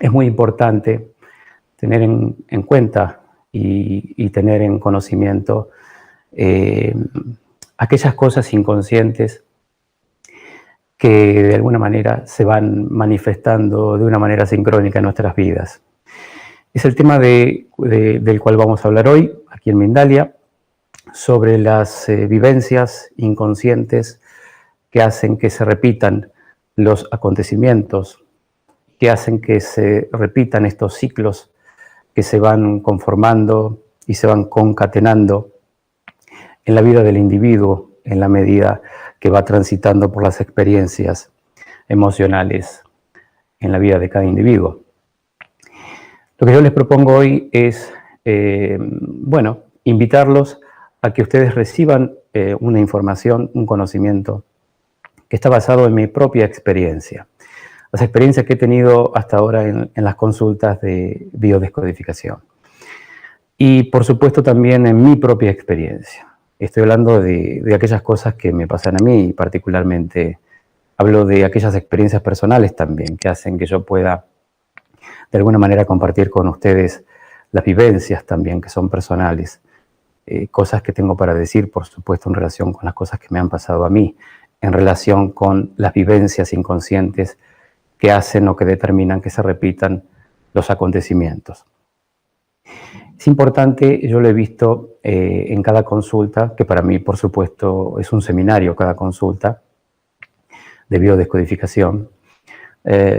es muy importante tener en cuenta y tener en conocimiento aquellas cosas inconscientes que de alguna manera se van manifestando de una manera sincrónica en nuestras vidas. Es el tema del cual vamos a hablar hoy, aquí en Mindalia, sobre las vivencias inconscientes que hacen que se repitan los acontecimientos, que hacen que se repitan estos ciclos que se van conformando y se van concatenando en la vida del individuo en la medida que va transitando por las experiencias emocionales en la vida de cada individuo. Lo que yo les propongo hoy es, invitarlos a que ustedes reciban una información, un conocimiento que está basado en mi propia experiencia. Las experiencias que he tenido hasta ahora en las consultas de biodescodificación. Y por supuesto también en mi propia experiencia. Estoy hablando de aquellas cosas que me pasan a mí, particularmente hablo de aquellas experiencias personales también, que hacen que yo pueda de alguna manera compartir con ustedes las vivencias también que son personales, cosas que tengo para decir, por supuesto, en relación con las cosas que me han pasado a mí, en relación con las vivencias inconscientes que hacen o que determinan que se repitan los acontecimientos. Es importante, yo lo he visto en cada consulta, que para mí, por supuesto, es un seminario cada consulta de biodescodificación.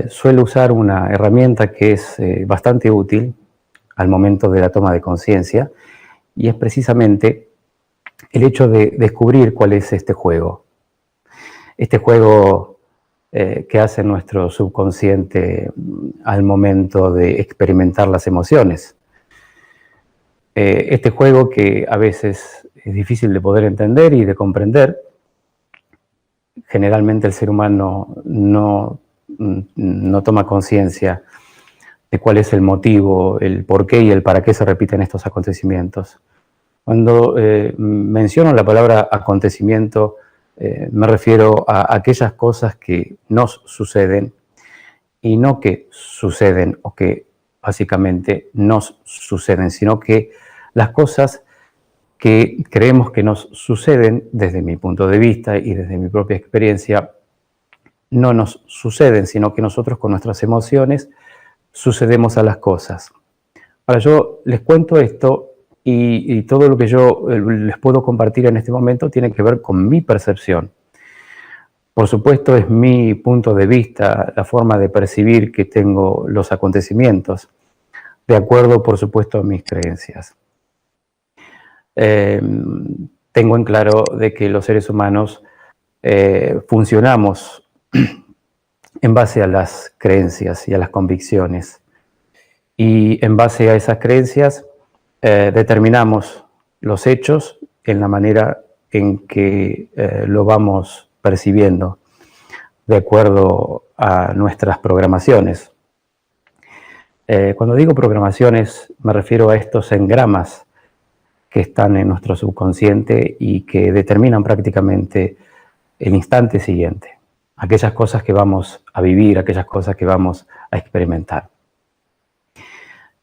Suelo usar una herramienta que es bastante útil al momento de la toma de conciencia, y es precisamente el hecho de descubrir cuál es este juego. Este juego que hace nuestro subconsciente al momento de experimentar las emociones. Este juego que a veces es difícil de poder entender y de comprender. Generalmente el ser humano no toma conciencia de cuál es el motivo, el por qué y el para qué se repiten estos acontecimientos. Cuando menciono la palabra acontecimiento, me refiero a aquellas cosas que nos suceden y no que suceden o que básicamente nos suceden, sino que las cosas que creemos que nos suceden desde mi punto de vista y desde mi propia experiencia no nos suceden, sino que nosotros con nuestras emociones sucedemos a las cosas. Ahora yo les cuento esto y todo lo que yo les puedo compartir en este momento tiene que ver con mi percepción. Por supuesto es mi punto de vista, la forma de percibir que tengo los acontecimientos, de acuerdo por supuesto a mis creencias. Tengo en claro de que los seres humanos funcionamos en base a las creencias y a las convicciones. Y en base a esas creencias determinamos los hechos en la manera en que lo vamos percibiendo, de acuerdo a nuestras programaciones. Cuando digo programaciones, me refiero a estos engramas que están en nuestro subconsciente y que determinan prácticamente el instante siguiente. Aquellas cosas que vamos a vivir, aquellas cosas que vamos a experimentar.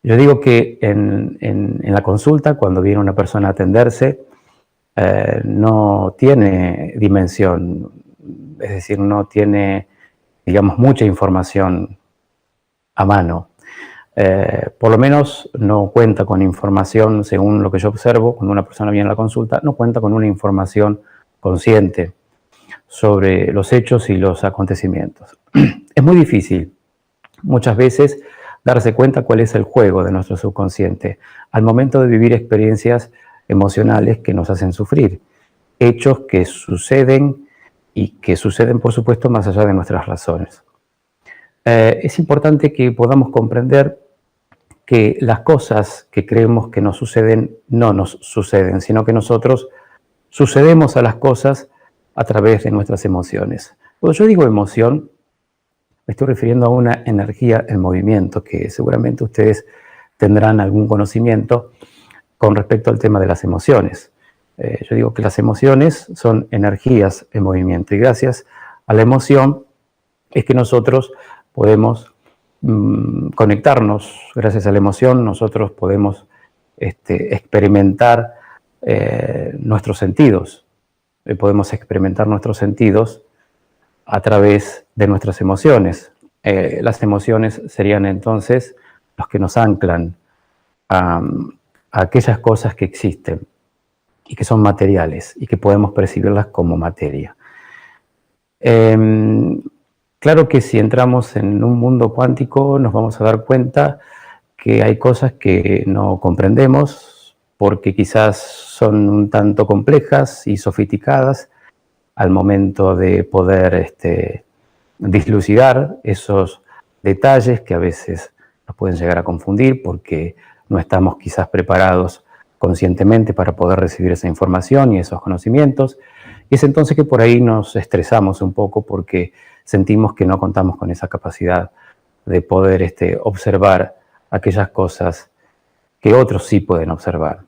Yo digo que en la consulta, cuando viene una persona a atenderse, no tiene dimensión, es decir, no tiene, digamos, mucha información a mano. Por lo menos no cuenta con información, según lo que yo observo, cuando una persona viene a la consulta, no cuenta con una información consciente sobre los hechos y los acontecimientos. Es muy difícil, muchas veces, darse cuenta cuál es el juego de nuestro subconsciente al momento de vivir experiencias emocionales que nos hacen sufrir, hechos que suceden y que suceden, por supuesto, más allá de nuestras razones. Es importante que podamos comprender que las cosas que creemos que nos suceden no nos suceden, sino que nosotros sucedemos a las cosas a través de nuestras emociones. Cuando yo digo emoción, me estoy refiriendo a una energía en movimiento, que seguramente ustedes tendrán algún conocimiento con respecto al tema de las emociones. Yo digo que las emociones son energías en movimiento y gracias a la emoción es que nosotros podemos conectarnos, gracias a la emoción, nosotros podemos experimentar nuestros sentidos. Podemos experimentar nuestros sentidos a través de nuestras emociones. Las emociones serían entonces los que nos anclan a aquellas cosas que existen y que son materiales y que podemos percibirlas como materia. Claro que si entramos en un mundo cuántico nos vamos a dar cuenta que hay cosas que no comprendemos porque quizás son un tanto complejas y sofisticadas al momento de poder dislucidar esos detalles que a veces nos pueden llegar a confundir porque no estamos quizás preparados conscientemente para poder recibir esa información y esos conocimientos. Y es entonces que por ahí nos estresamos un poco porque sentimos que no contamos con esa capacidad de poder observar aquellas cosas que otros sí pueden observar.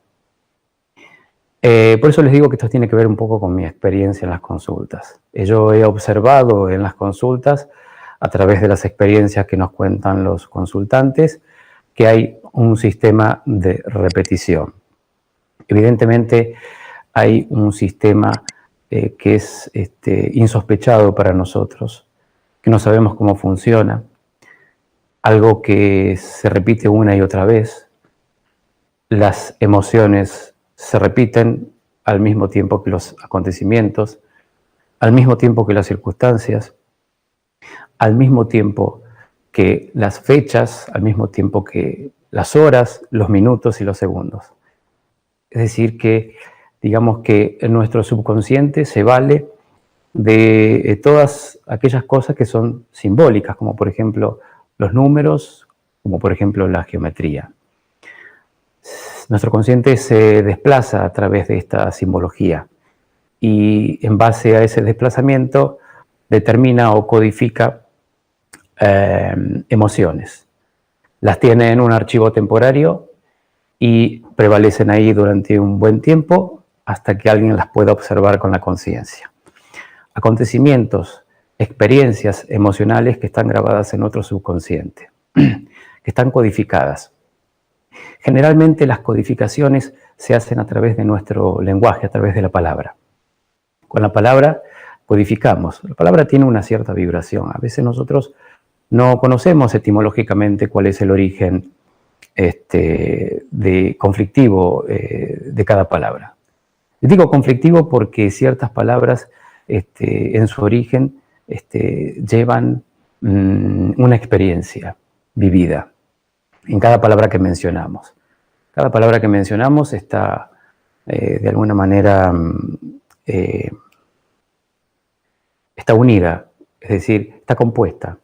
Por eso les digo que esto tiene que ver un poco con mi experiencia en las consultas. Yo he observado en las consultas, a través de las experiencias que nos cuentan los consultantes, que hay un sistema de repetición. Evidentemente hay un sistema que es insospechado para nosotros, que no sabemos cómo funciona, algo que se repite una y otra vez. Las emociones se repiten al mismo tiempo que los acontecimientos, al mismo tiempo que las circunstancias, al mismo tiempo que las fechas, al mismo tiempo que las horas, los minutos y los segundos. Es decir que, digamos que nuestro subconsciente se vale de todas aquellas cosas que son simbólicas, como por ejemplo los números, como por ejemplo la geometría. Nuestro consciente se desplaza a través de esta simbología y en base a ese desplazamiento determina o codifica emociones. Las tiene en un archivo temporario y prevalecen ahí durante un buen tiempo hasta que alguien las pueda observar con la conciencia. Acontecimientos, experiencias emocionales que están grabadas en otro subconsciente, que están codificadas. Generalmente las codificaciones se hacen a través de nuestro lenguaje, a través de la palabra. Con la palabra codificamos. La palabra tiene una cierta vibración. A veces nosotros no conocemos etimológicamente cuál es el origen conflictivo de cada palabra. Digo conflictivo porque ciertas palabras en su origen llevan una experiencia vivida en cada palabra que mencionamos. Cada palabra que mencionamos está de alguna manera está unida, es decir, está compuesta.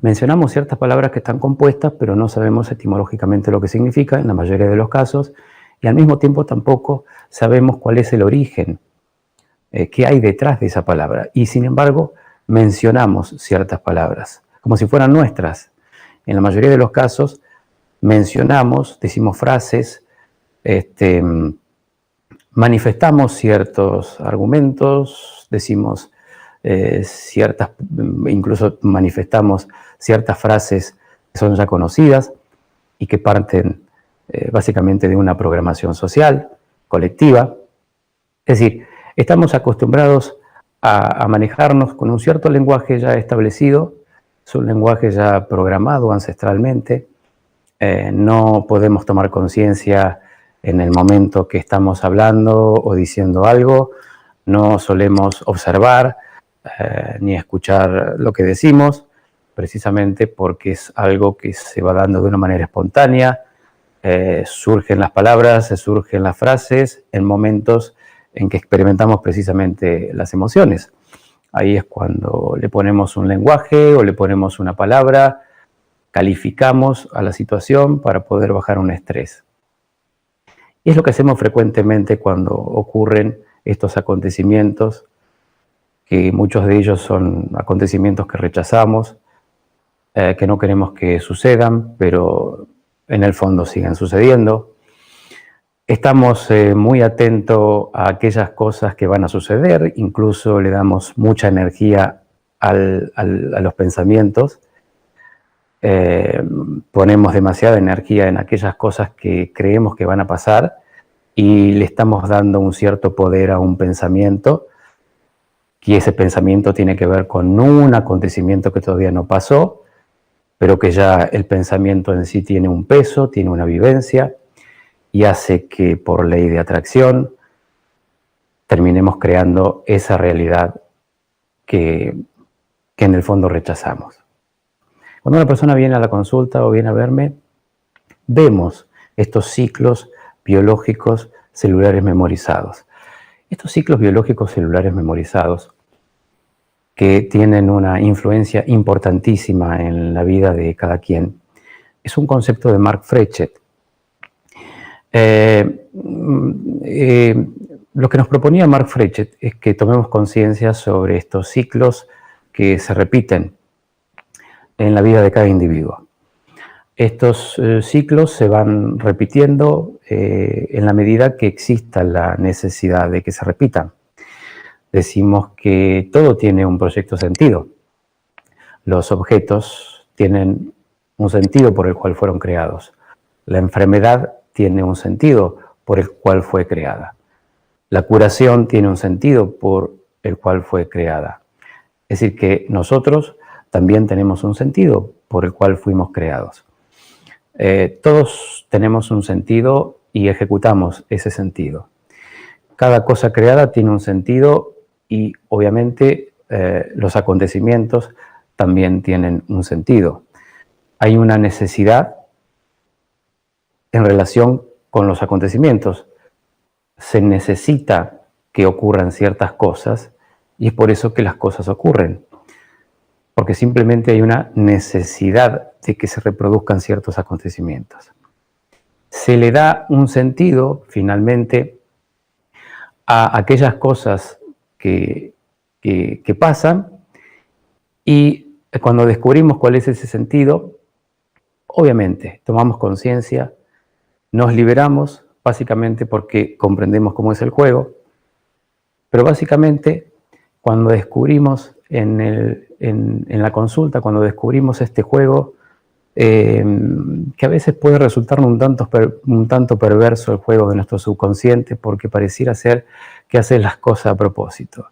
Mencionamos ciertas palabras que están compuestas, pero no sabemos etimológicamente lo que significa en la mayoría de los casos, y al mismo tiempo tampoco sabemos cuál es el origen, qué hay detrás de esa palabra. Y sin embargo, mencionamos ciertas palabras, como si fueran nuestras. En la mayoría de los casos, mencionamos, decimos frases, manifestamos ciertos argumentos, decimos incluso manifestamos ciertas frases que son ya conocidas y que parten básicamente de una programación social, colectiva. Es decir, estamos acostumbrados a manejarnos con un cierto lenguaje ya establecido, es un lenguaje ya programado ancestralmente. No podemos tomar conciencia en el momento que estamos hablando o diciendo algo, no solemos observar ni escuchar lo que decimos, precisamente porque es algo que se va dando de una manera espontánea, surgen las palabras, surgen las frases en momentos en que experimentamos precisamente las emociones. Ahí es cuando le ponemos un lenguaje o le ponemos una palabra, calificamos a la situación para poder bajar un estrés. Y es lo que hacemos frecuentemente cuando ocurren estos acontecimientos, que muchos de ellos son acontecimientos que rechazamos, que no queremos que sucedan, pero en el fondo siguen sucediendo. Estamos muy atentos a aquellas cosas que van a suceder, incluso le damos mucha energía a los pensamientos, ponemos demasiada energía en aquellas cosas que creemos que van a pasar y le estamos dando un cierto poder a un pensamiento, y ese pensamiento tiene que ver con un acontecimiento que todavía no pasó, pero que ya el pensamiento en sí tiene un peso, tiene una vivencia, y hace que por ley de atracción terminemos creando esa realidad que en el fondo rechazamos. Cuando una persona viene a la consulta o viene a verme, vemos estos ciclos biológicos celulares memorizados. Estos ciclos biológicos celulares memorizados, que tienen una influencia importantísima en la vida de cada quien, es un concepto de Mark Frechet. Lo que nos proponía Mark Frechet es que tomemos conciencia sobre estos ciclos que se repiten en la vida de cada individuo. Estos ciclos se van repitiendo en la medida que exista la necesidad de que se repitan. Decimos que todo tiene un proyecto sentido. Los objetos tienen un sentido por el cual fueron creados. La enfermedad tiene un sentido por el cual fue creada. La curación tiene un sentido por el cual fue creada. Es decir, que nosotros también tenemos un sentido por el cual fuimos creados. Todos tenemos un sentido y ejecutamos ese sentido. Cada cosa creada tiene un sentido y obviamente los acontecimientos también tienen un sentido. Hay una necesidad en relación con los acontecimientos. Se necesita que ocurran ciertas cosas y es por eso que las cosas ocurren. Porque simplemente hay una necesidad de que se reproduzcan ciertos acontecimientos. Se le da un sentido, finalmente, a aquellas cosas que pasan, y cuando descubrimos cuál es ese sentido, obviamente tomamos conciencia, nos liberamos, básicamente porque comprendemos cómo es el juego, pero básicamente cuando descubrimos en la consulta, cuando descubrimos este juego, que a veces puede resultar un tanto perverso el juego de nuestro subconsciente, porque pareciera ser que hace las cosas a propósito.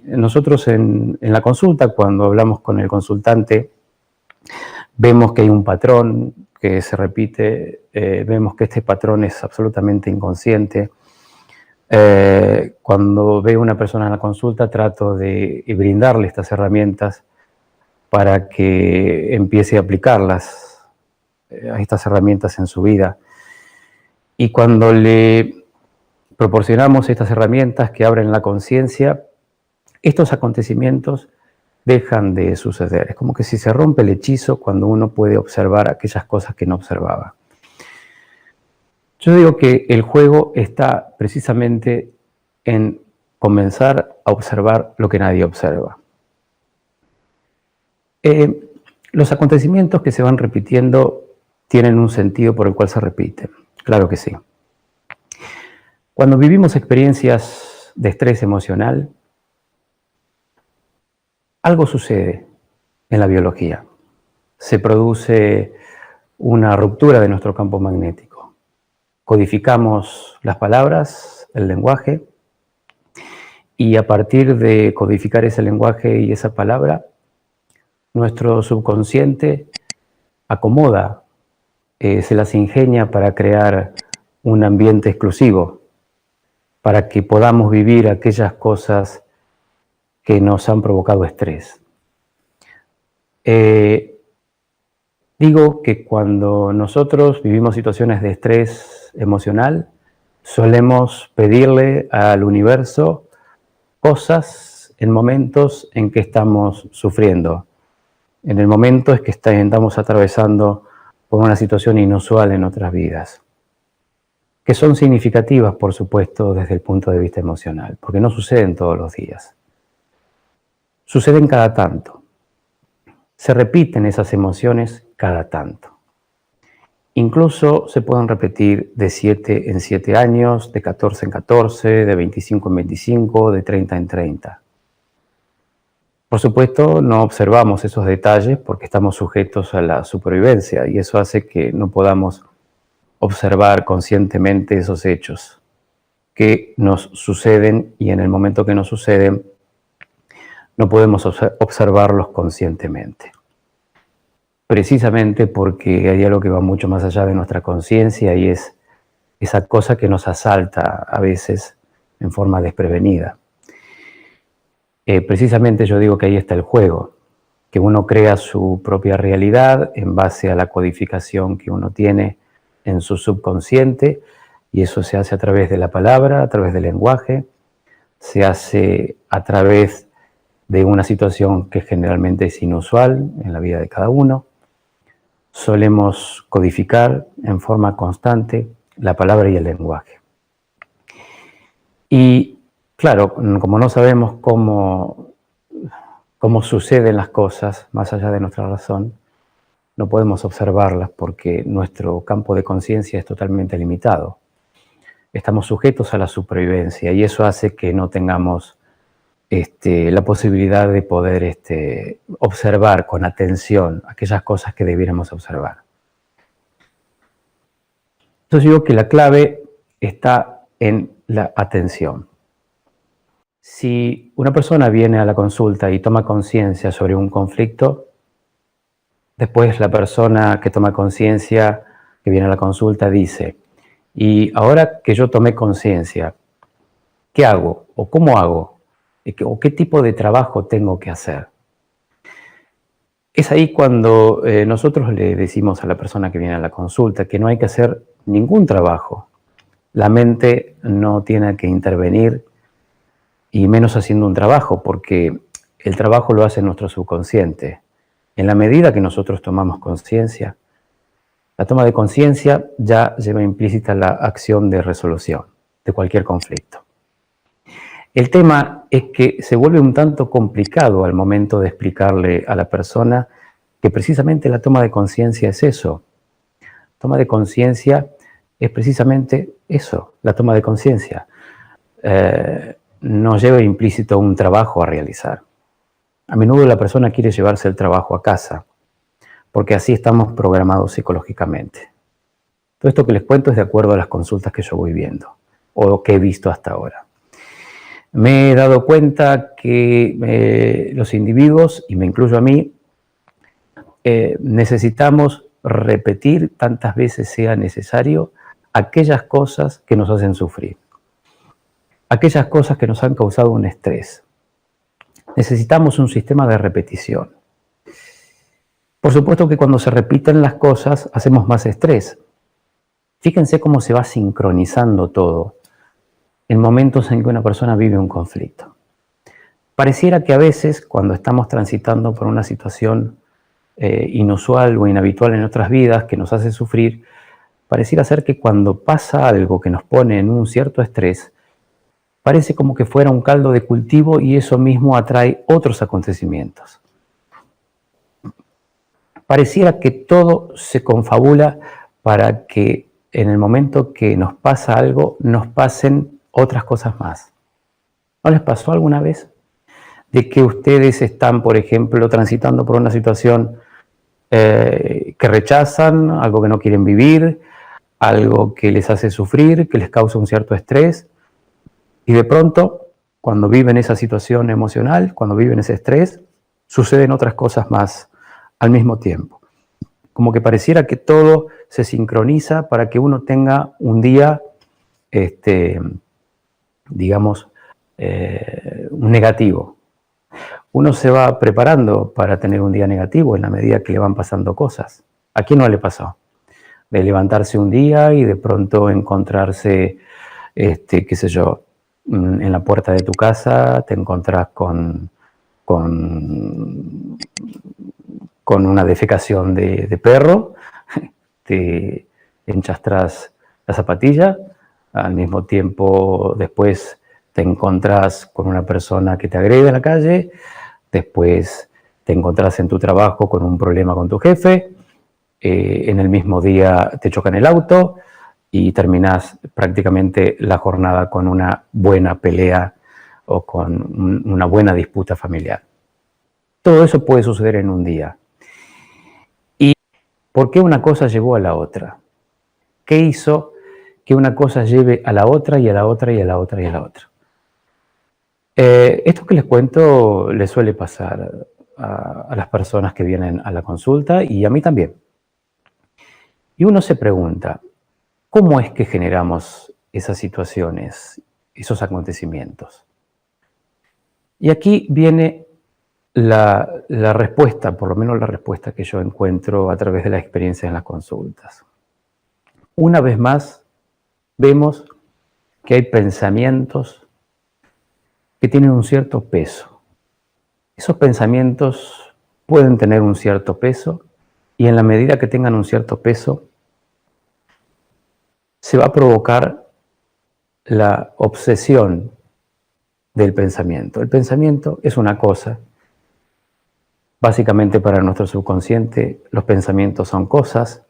Nosotros en la consulta, cuando hablamos con el consultante, vemos que hay un patrón que se repite, vemos que este patrón es absolutamente inconsciente. Cuando veo a una persona en la consulta, trato de brindarle estas herramientas para que empiece a aplicarlas, a estas herramientas en su vida. Y cuando le proporcionamos estas herramientas que abren la conciencia, estos acontecimientos dejan de suceder. Es como que si se rompe el hechizo cuando uno puede observar aquellas cosas que no observaba. Yo digo que el juego está precisamente en comenzar a observar lo que nadie observa. Los acontecimientos que se van repitiendo tienen un sentido por el cual se repiten. Claro que sí. Cuando vivimos experiencias de estrés emocional, algo sucede en la biología. Se produce una ruptura de nuestro campo magnético. Codificamos las palabras, el lenguaje, y a partir de codificar ese lenguaje y esa palabra, nuestro subconsciente acomoda, se las ingenia para crear un ambiente exclusivo, para que podamos vivir aquellas cosas que nos han provocado estrés. Digo que cuando nosotros vivimos situaciones de estrés emocional, solemos pedirle al universo cosas en momentos en que estamos sufriendo, en el momento en que estamos atravesando por una situación inusual en nuestras vidas, que son significativas, por supuesto, desde el punto de vista emocional, porque no suceden todos los días. Suceden cada tanto. Se repiten esas emociones cada tanto. Incluso se pueden repetir de 7 en 7 años, de 14 en 14, de 25 en 25, de 30 en 30. Por supuesto, no observamos esos detalles porque estamos sujetos a la supervivencia y eso hace que no podamos observar conscientemente esos hechos que nos suceden y en el momento que nos suceden no podemos observarlos conscientemente. Precisamente porque hay algo que va mucho más allá de nuestra conciencia y es esa cosa que nos asalta a veces en forma desprevenida. Precisamente yo digo que ahí está el juego, que uno crea su propia realidad en base a la codificación que uno tiene en su subconsciente, y eso se hace a través de la palabra, a través del lenguaje, se hace a través de una situación que generalmente es inusual en la vida de cada uno. Solemos codificar en forma constante la palabra y el lenguaje. Y claro, como no sabemos cómo suceden las cosas más allá de nuestra razón, no podemos observarlas porque nuestro campo de conciencia es totalmente limitado. Estamos sujetos a la supervivencia y eso hace que no tengamos la posibilidad de poder observar con atención aquellas cosas que debiéramos observar. Entonces digo que la clave está en la atención. Si una persona viene a la consulta y toma conciencia sobre un conflicto, después la persona que toma conciencia, que viene a la consulta, dice: y ahora que yo tomé conciencia, ¿qué hago? ¿O cómo hago? ¿O qué tipo de trabajo tengo que hacer? Es ahí cuando nosotros le decimos a la persona que viene a la consulta que no hay que hacer ningún trabajo. La mente no tiene que intervenir, y menos haciendo un trabajo, porque el trabajo lo hace nuestro subconsciente. En la medida que nosotros tomamos conciencia, la toma de conciencia ya lleva implícita la acción de resolución de cualquier conflicto. El tema es que se vuelve un tanto complicado al momento de explicarle a la persona que precisamente la toma de conciencia es eso. Toma de conciencia es precisamente eso, la toma de conciencia. No lleva implícito un trabajo a realizar. A menudo la persona quiere llevarse el trabajo a casa, porque así estamos programados psicológicamente. Todo esto que les cuento es de acuerdo a las consultas que yo voy viendo, o que he visto hasta ahora. Me he dado cuenta que los individuos, y me incluyo a mí, necesitamos repetir tantas veces sea necesario aquellas cosas que nos hacen sufrir, aquellas cosas que nos han causado un estrés. Necesitamos un sistema de repetición. Por supuesto que cuando se repiten las cosas hacemos más estrés. Fíjense cómo se va sincronizando todo en momentos en que una persona vive un conflicto. Pareciera que a veces cuando estamos transitando por una situación inusual o inhabitual en nuestras vidas que nos hace sufrir, pareciera ser que cuando pasa algo que nos pone en un cierto estrés, parece como que fuera un caldo de cultivo y eso mismo atrae otros acontecimientos. Pareciera que todo se confabula para que en el momento que nos pasa algo, nos pasen otras cosas más. ¿No les pasó alguna vez de que ustedes están, por ejemplo, transitando por una situación que rechazan, algo que no quieren vivir, algo que les hace sufrir, que les causa un cierto estrés, y de pronto, cuando viven esa situación emocional, cuando viven ese estrés, suceden otras cosas más al mismo tiempo? Como que pareciera que todo se sincroniza para que uno tenga un día, digamos, un negativo. Uno se va preparando para tener un día negativo en la medida que le van pasando cosas. ¿A quién no le pasó? De levantarse un día y de pronto encontrarse, qué sé yo, en la puerta de tu casa te encontrás con una defecación de perro, te enchastras la zapatilla, al mismo tiempo después te encontrás con una persona que te agrede en la calle, después te encontrás en tu trabajo con un problema con tu jefe, en el mismo día te chocan el auto y terminás prácticamente la jornada con una buena pelea o con una buena disputa familiar. Todo eso puede suceder en un día. ¿Y por qué una cosa llevó a la otra? ¿Qué hizo que una cosa lleve a la otra y a la otra y a la otra y a la otra? Esto que les cuento les suele pasar a las personas que vienen a la consulta y a mí también. Y uno se pregunta, ¿cómo es que generamos esas situaciones, esos acontecimientos? Y aquí viene la respuesta, por lo menos la respuesta que yo encuentro a través de la experiencia en las consultas. Una vez más, vemos que hay pensamientos que tienen un cierto peso. Esos pensamientos pueden tener un cierto peso y en la medida que tengan un cierto peso, se va a provocar la obsesión del pensamiento. El pensamiento es una cosa. Básicamente para nuestro subconsciente los pensamientos son cosas,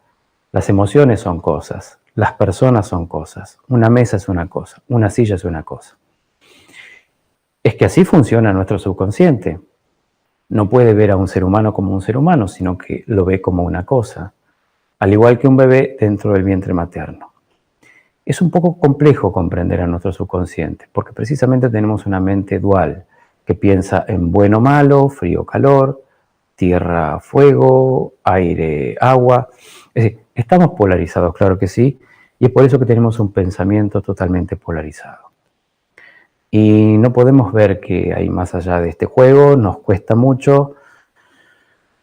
las emociones son cosas, las personas son cosas, una mesa es una cosa, una silla es una cosa. Es que así funciona nuestro subconsciente. No puede ver a un ser humano como un ser humano, sino que lo ve como una cosa, al igual que un bebé dentro del vientre materno. Es un poco complejo comprender a nuestro subconsciente, porque precisamente tenemos una mente dual, que piensa en bueno o malo, frío o calor, tierra, fuego, aire, agua. Es decir, estamos polarizados, claro que sí, y es por eso que tenemos un pensamiento totalmente polarizado. Y no podemos ver que hay más allá de este juego, nos cuesta mucho,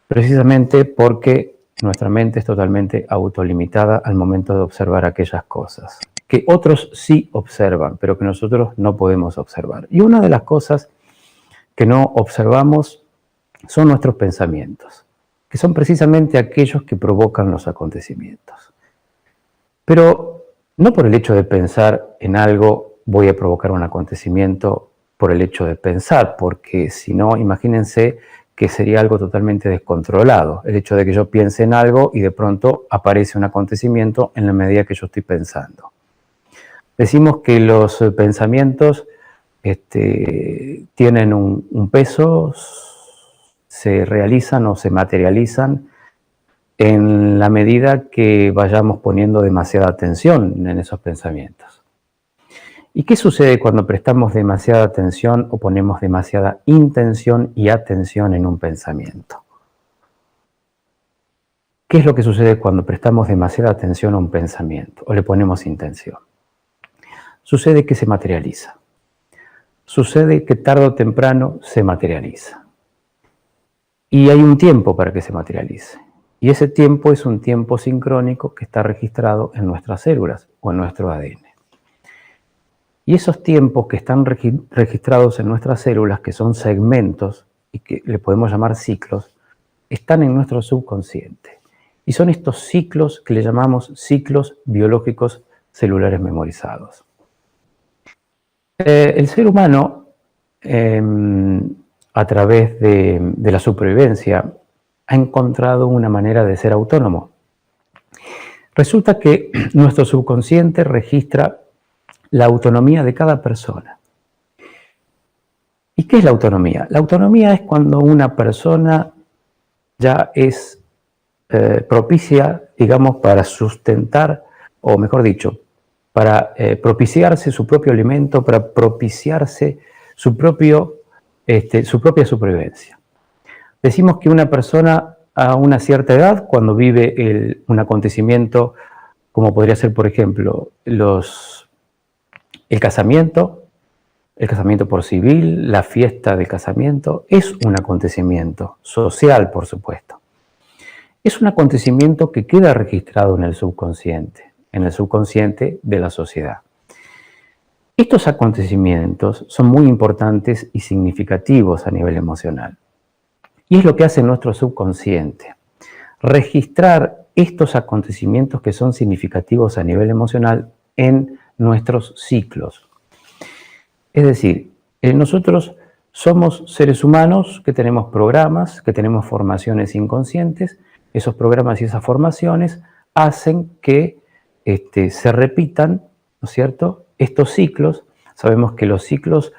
precisamente porque nuestra mente es totalmente autolimitada al momento de observar aquellas cosas que otros sí observan, pero que nosotros no podemos observar. Y una de las cosas que no observamos son nuestros pensamientos, que son precisamente aquellos que provocan los acontecimientos. Pero no por el hecho de pensar en algo voy a provocar un acontecimiento por el hecho de pensar, porque si no, imagínense que sería algo totalmente descontrolado, el hecho de que yo piense en algo y de pronto aparece un acontecimiento en la medida que yo estoy pensando. Decimos que los pensamientos tienen un peso, se realizan o se materializan en la medida que vayamos poniendo demasiada atención en esos pensamientos. ¿Y qué sucede cuando prestamos demasiada atención o ponemos demasiada intención y atención en un pensamiento? ¿Qué es lo que sucede cuando prestamos demasiada atención a un pensamiento o le ponemos intención? Sucede que se materializa. Sucede que tarde o temprano se materializa. Y hay un tiempo para que se materialice. Y ese tiempo es un tiempo sincrónico que está registrado en nuestras células o en nuestro ADN. Y esos tiempos que están registrados en nuestras células, que son segmentos y que le podemos llamar ciclos, están en nuestro subconsciente. Y son estos ciclos que le llamamos ciclos biológicos celulares memorizados. El ser humano, a través de la supervivencia, ha encontrado una manera de ser autónomo. Resulta que nuestro subconsciente registra la autonomía de cada persona. ¿Y qué es la autonomía? La autonomía es cuando una persona ya es propicia, digamos, para sustentar, o mejor dicho, para propiciarse su propio alimento, para propiciarse su propia supervivencia. Decimos que una persona a una cierta edad, cuando vive un acontecimiento, como podría ser, por ejemplo, el casamiento por civil, la fiesta del casamiento, es un acontecimiento social, por supuesto. Es un acontecimiento que queda registrado en el subconsciente de la sociedad. Estos acontecimientos son muy importantes y significativos a nivel emocional. Y es lo que hace nuestro subconsciente, registrar estos acontecimientos que son significativos a nivel emocional en nuestros ciclos. Es decir, nosotros somos seres humanos que tenemos programas, que tenemos formaciones inconscientes. Esos programas y esas formaciones hacen que se repitan, ¿no es cierto?, estos ciclos. Sabemos que los ciclos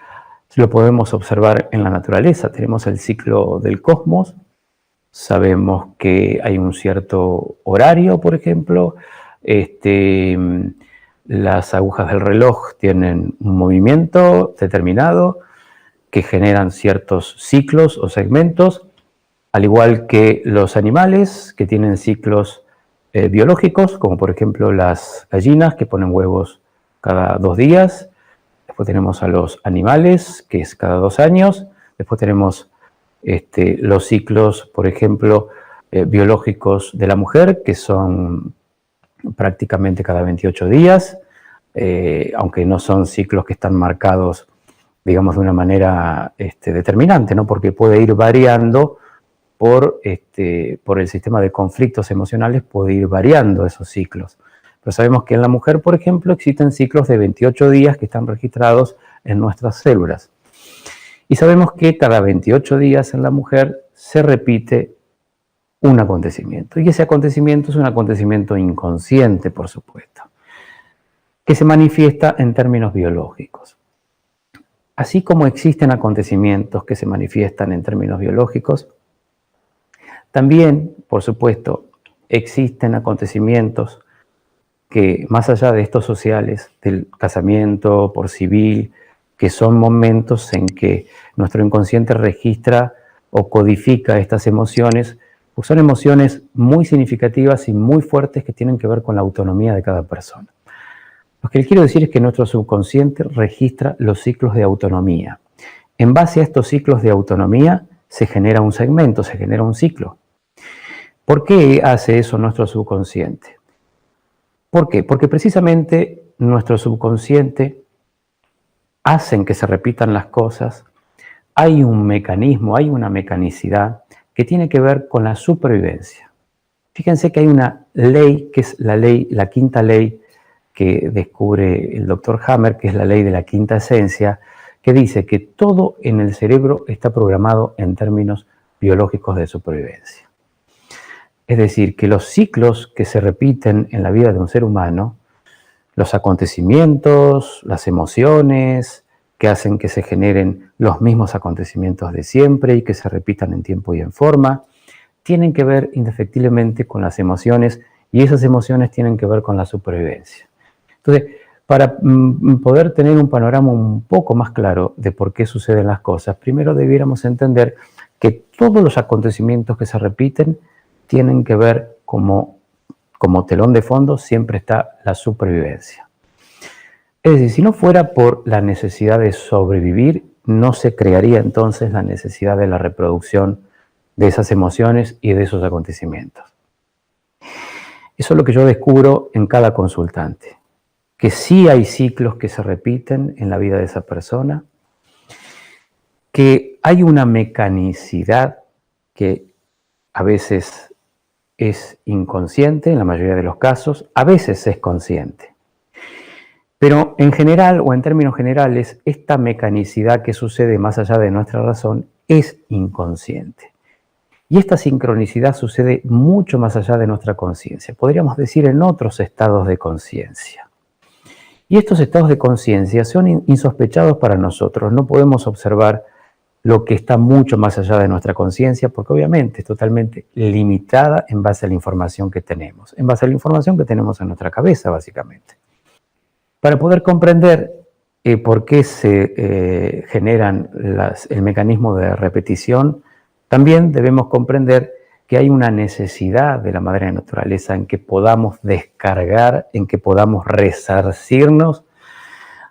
Lo podemos observar en la naturaleza. Tenemos el ciclo del cosmos. Sabemos que hay un cierto horario, por ejemplo. Las agujas del reloj tienen un movimiento determinado que generan ciertos ciclos o segmentos, al igual que los animales que tienen ciclos biológicos, como por ejemplo las gallinas que ponen huevos cada 2 días. Después tenemos a los animales, que es cada 2 años. Después tenemos los ciclos, por ejemplo, biológicos de la mujer, que son prácticamente cada 28 días, aunque no son ciclos que están marcados, digamos, de una manera determinante, ¿no? Porque puede ir variando por el sistema de conflictos emocionales, puede ir variando esos ciclos. Pero sabemos que en la mujer, por ejemplo, existen ciclos de 28 días que están registrados en nuestras células. Y sabemos que cada 28 días en la mujer se repite un acontecimiento. Y ese acontecimiento es un acontecimiento inconsciente, por supuesto, que se manifiesta en términos biológicos. Así como existen acontecimientos que se manifiestan en términos biológicos, también, por supuesto, existen acontecimientos que, más allá de estos sociales, del casamiento por civil, que son momentos en que nuestro inconsciente registra o codifica estas emociones, pues son emociones muy significativas y muy fuertes que tienen que ver con la autonomía de cada persona. Lo que quiero decir es que nuestro subconsciente registra los ciclos de autonomía. En base a estos ciclos de autonomía se genera un segmento, se genera un ciclo. ¿Por qué hace eso nuestro subconsciente? ¿Por qué? Porque precisamente nuestro subconsciente hace que se repitan las cosas. Hay un mecanismo, hay una mecanicidad que tiene que ver con la supervivencia. Fíjense que hay una ley, que es la quinta ley que descubre el doctor Hammer, que es la ley de la quinta esencia, que dice que todo en el cerebro está programado en términos biológicos de supervivencia. Es decir, que los ciclos que se repiten en la vida de un ser humano, los acontecimientos, las emociones, que hacen que se generen los mismos acontecimientos de siempre y que se repitan en tiempo y en forma, tienen que ver indefectiblemente con las emociones, y esas emociones tienen que ver con la supervivencia. Entonces, para poder tener un panorama un poco más claro de por qué suceden las cosas, primero debiéramos entender que todos los acontecimientos que se repiten tienen que ver como telón de fondo siempre está la supervivencia. Es decir, si no fuera por la necesidad de sobrevivir, no se crearía entonces la necesidad de la reproducción de esas emociones y de esos acontecimientos. Eso es lo que yo descubro en cada consultante, que sí hay ciclos que se repiten en la vida de esa persona, que hay una mecanicidad que a veces es inconsciente, en la mayoría de los casos, a veces es consciente. Pero en general, o en términos generales, esta mecanicidad que sucede más allá de nuestra razón es inconsciente. Y esta sincronicidad sucede mucho más allá de nuestra conciencia, podríamos decir en otros estados de conciencia. Y estos estados de conciencia son insospechados para nosotros, no podemos observar lo que está mucho más allá de nuestra conciencia, porque obviamente es totalmente limitada en base a la información que tenemos, en base a la información que tenemos en nuestra cabeza, básicamente. Para poder comprender por qué se generan el mecanismo de repetición, también debemos comprender que hay una necesidad de la madre naturaleza en que podamos descargar, en que podamos resarcirnos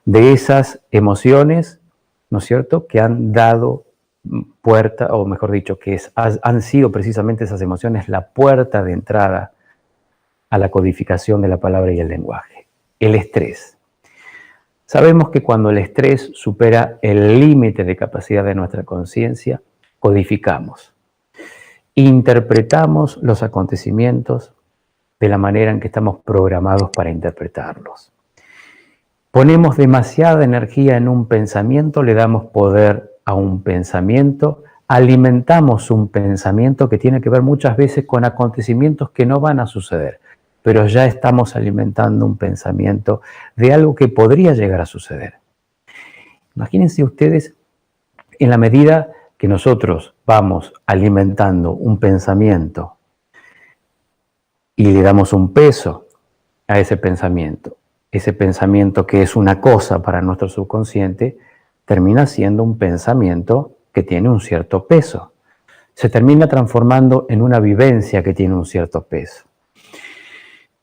de esas emociones, ¿no es cierto?, que han dado puerta, o mejor dicho, que han sido precisamente esas emociones la puerta de entrada a la codificación de la palabra y el lenguaje. El estrés. Sabemos que cuando el estrés supera el límite de capacidad de nuestra conciencia, codificamos. Interpretamos los acontecimientos de la manera en que estamos programados para interpretarlos. Ponemos demasiada energía en un pensamiento, le damos poder a un pensamiento, alimentamos un pensamiento que tiene que ver muchas veces con acontecimientos que no van a suceder, pero ya estamos alimentando un pensamiento de algo que podría llegar a suceder. Imagínense ustedes En la medida que nosotros vamos alimentando un pensamiento y le damos un peso a ese pensamiento que es una cosa para nuestro subconsciente, termina siendo un pensamiento que tiene un cierto peso. Se termina transformando en una vivencia que tiene un cierto peso.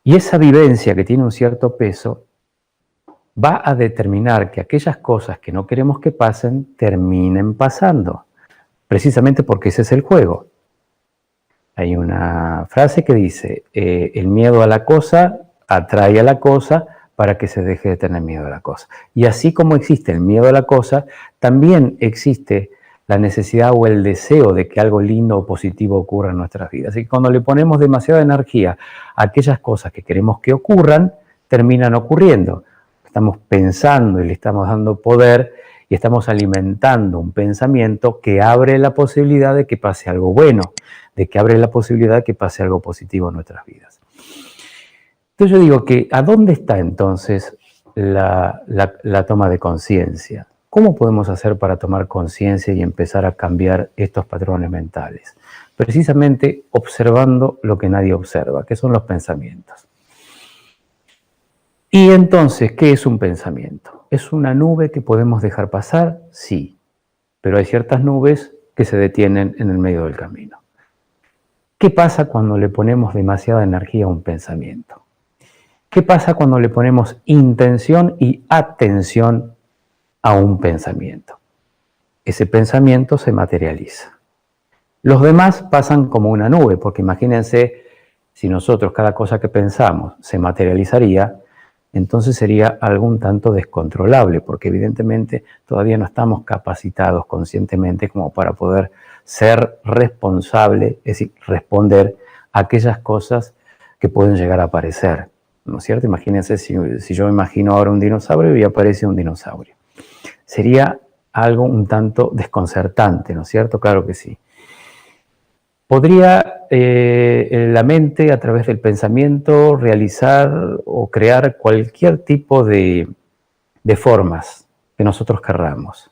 Y esa vivencia que tiene un cierto peso va a determinar que aquellas cosas que no queremos que pasen terminen pasando, precisamente porque ese es el juego. Hay una frase que dice, el miedo a la cosa atrae a la cosa para que se deje de tener miedo a la cosa. Y así como existe el miedo a la cosa, también existe la necesidad o el deseo de que algo lindo o positivo ocurra en nuestras vidas. Y cuando le ponemos demasiada energía a aquellas cosas que queremos que ocurran, terminan ocurriendo. Estamos pensando y le estamos dando poder y estamos alimentando un pensamiento que abre la posibilidad de que pase algo bueno, de que abre la posibilidad de que pase algo positivo en nuestras vidas. Entonces yo digo que ¿a dónde está entonces la toma de conciencia? ¿Cómo podemos hacer para tomar conciencia y empezar a cambiar estos patrones mentales? Precisamente observando lo que nadie observa, que son los pensamientos. Y entonces, ¿qué es un pensamiento? ¿Es una nube que podemos dejar pasar? Sí, pero hay ciertas nubes que se detienen en el medio del camino. ¿Qué pasa cuando le ponemos demasiada energía a un pensamiento? ¿Qué pasa cuando le ponemos intención y atención a un pensamiento? Ese pensamiento se materializa. Los demás pasan como una nube, porque imagínense, si nosotros cada cosa que pensamos se materializaría, entonces sería algo un tanto descontrolable, porque evidentemente todavía no estamos capacitados conscientemente como para poder ser responsable, es decir, responder a aquellas cosas que pueden llegar a aparecer, ¿no es cierto? Imagínense si yo imagino ahora un dinosaurio y aparece un dinosaurio. Sería algo un tanto desconcertante, ¿no es cierto? Claro que sí. ¿Podría la mente, a través del pensamiento, realizar o crear cualquier tipo de formas que nosotros querramos?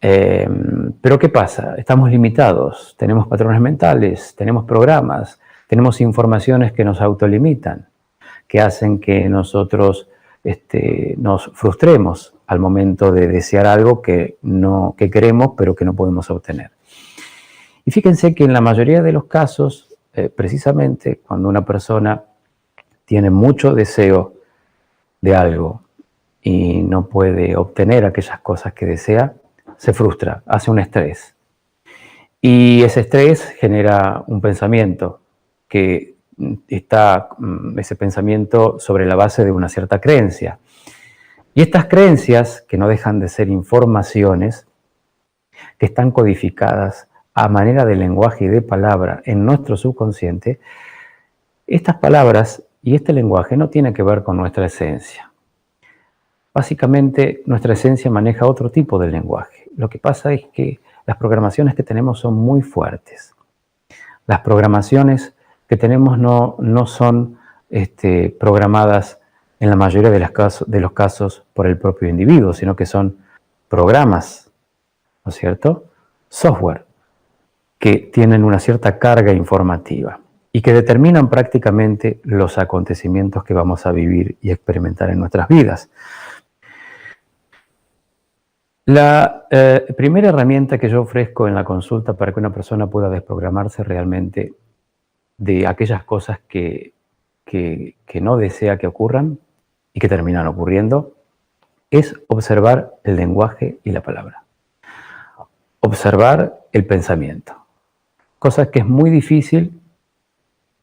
Pero ¿qué pasa? Estamos limitados, tenemos patrones mentales, tenemos programas, tenemos informaciones que nos autolimitan, que hacen que nosotros nos frustremos al momento de desear algo que queremos pero que no podemos obtener. Y fíjense que en la mayoría de los casos, precisamente cuando una persona tiene mucho deseo de algo y no puede obtener aquellas cosas que desea, se frustra, hace un estrés. Y ese estrés genera un pensamiento que está, ese pensamiento, sobre la base de una cierta creencia. Y estas creencias, que no dejan de ser informaciones, que están codificadas a manera de lenguaje y de palabra en nuestro subconsciente, estas palabras y este lenguaje no tienen que ver con nuestra esencia. Básicamente, nuestra esencia maneja otro tipo de lenguaje. Lo que pasa es que las programaciones que tenemos son muy fuertes. Las programaciones que tenemos no son programadas en la mayoría de los casos por el propio individuo, sino que son programas, ¿no es cierto? Software que tienen una cierta carga informativa y que determinan prácticamente los acontecimientos que vamos a vivir y experimentar en nuestras vidas. La primera herramienta que yo ofrezco en la consulta para que una persona pueda desprogramarse realmente de aquellas cosas que no desea que ocurran y que terminan ocurriendo es observar el lenguaje y la palabra. Observar el pensamiento. Cosa que es muy difícil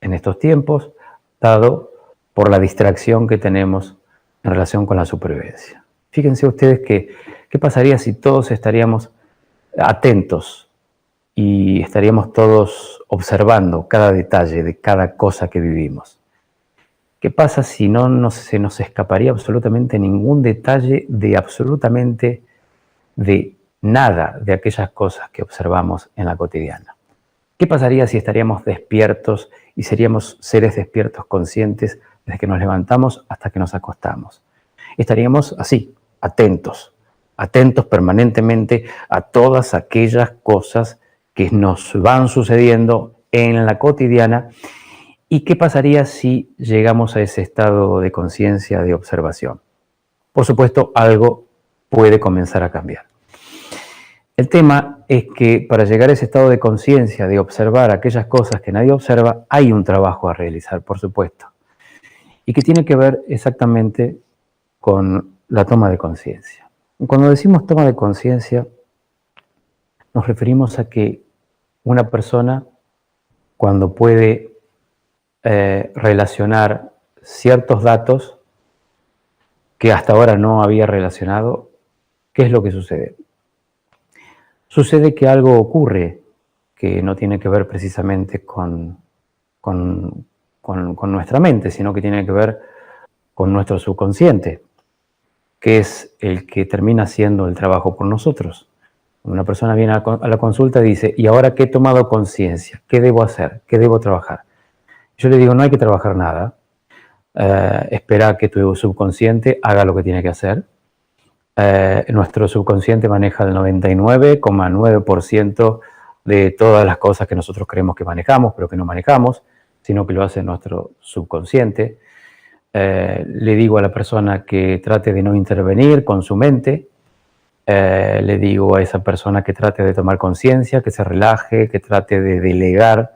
en estos tiempos, dado por la distracción que tenemos en relación con la supervivencia. Fíjense ustedes qué pasaría si todos estaríamos atentos y estaríamos todos observando cada detalle de cada cosa que vivimos. ¿Qué pasa si no se nos escaparía absolutamente ningún detalle de absolutamente de nada de aquellas cosas que observamos en la cotidiana? ¿Qué pasaría si estaríamos despiertos y seríamos seres despiertos conscientes desde que nos levantamos hasta que nos acostamos? Estaríamos así, atentos, atentos permanentemente a todas aquellas cosas que nos van sucediendo en la cotidiana. ¿Y qué pasaría si llegamos a ese estado de conciencia, de observación? Por supuesto, algo puede comenzar a cambiar. El tema es que para llegar a ese estado de conciencia, de observar aquellas cosas que nadie observa, hay un trabajo a realizar, por supuesto, y que tiene que ver exactamente con la toma de conciencia. Cuando decimos toma de conciencia, nos referimos a que una persona, cuando puede relacionar ciertos datos que hasta ahora no había relacionado, ¿qué es lo que sucede? Sucede que algo ocurre que no tiene que ver precisamente con nuestra mente, sino que tiene que ver con nuestro subconsciente, que es el que termina haciendo el trabajo por nosotros. Una persona viene a la consulta y dice, ¿y ahora que he tomado conciencia? ¿Qué debo hacer? ¿Qué debo trabajar? Yo le digo, no hay que trabajar nada. Espera que tu subconsciente haga lo que tiene que hacer. Nuestro subconsciente maneja el 99,9% de todas las cosas que nosotros creemos que manejamos, pero que no manejamos, sino que lo hace nuestro subconsciente. Le digo a la persona que trate de no intervenir con su mente. Le digo a esa persona que trate de tomar conciencia, que se relaje, que trate de delegar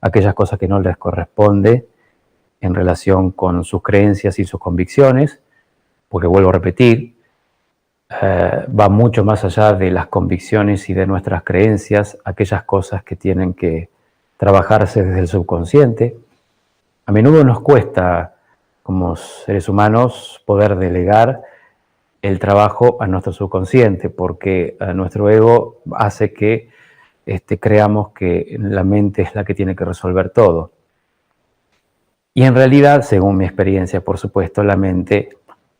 aquellas cosas que no les corresponde en relación con sus creencias y sus convicciones, porque vuelvo a repetir, va mucho más allá de las convicciones y de nuestras creencias, aquellas cosas que tienen que trabajarse desde el subconsciente. A menudo nos cuesta, como seres humanos, poder delegar el trabajo a nuestro subconsciente, porque nuestro ego hace que creamos que la mente es la que tiene que resolver todo. Y en realidad, según mi experiencia, por supuesto, la mente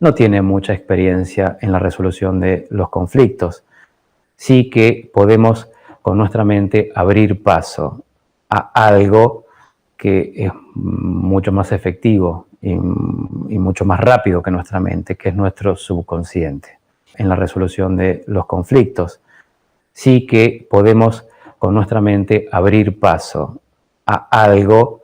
no tiene mucha experiencia en la resolución de los conflictos. Sí que podemos con nuestra mente abrir paso a algo que es mucho más efectivo y mucho más rápido que nuestra mente, que es nuestro subconsciente, en la resolución de los conflictos. Sí que podemos con nuestra mente abrir paso a algo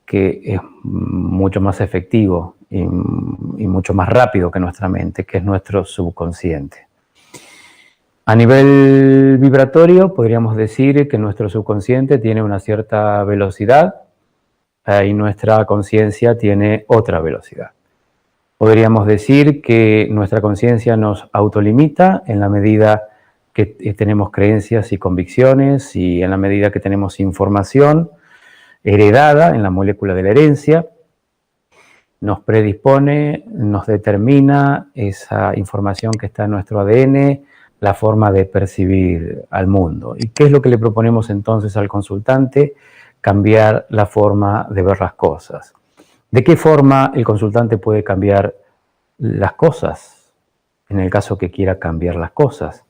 que es mucho más efectivo y mucho más rápido que nuestra mente, que es nuestro subconsciente. A nivel vibratorio, podríamos decir que nuestro subconsciente tiene una cierta velocidad y nuestra conciencia tiene otra velocidad. Podríamos decir que nuestra conciencia nos autolimita en la medida que tenemos creencias y convicciones y en la medida que tenemos información heredada en la molécula de la herencia. Nos predispone, nos determina esa información que está en nuestro ADN, la forma de percibir al mundo. ¿Y qué es lo que le proponemos entonces al consultante? Cambiar la forma de ver las cosas. ¿De qué forma el consultante puede cambiar las cosas? En el caso que quiera cambiar las cosas.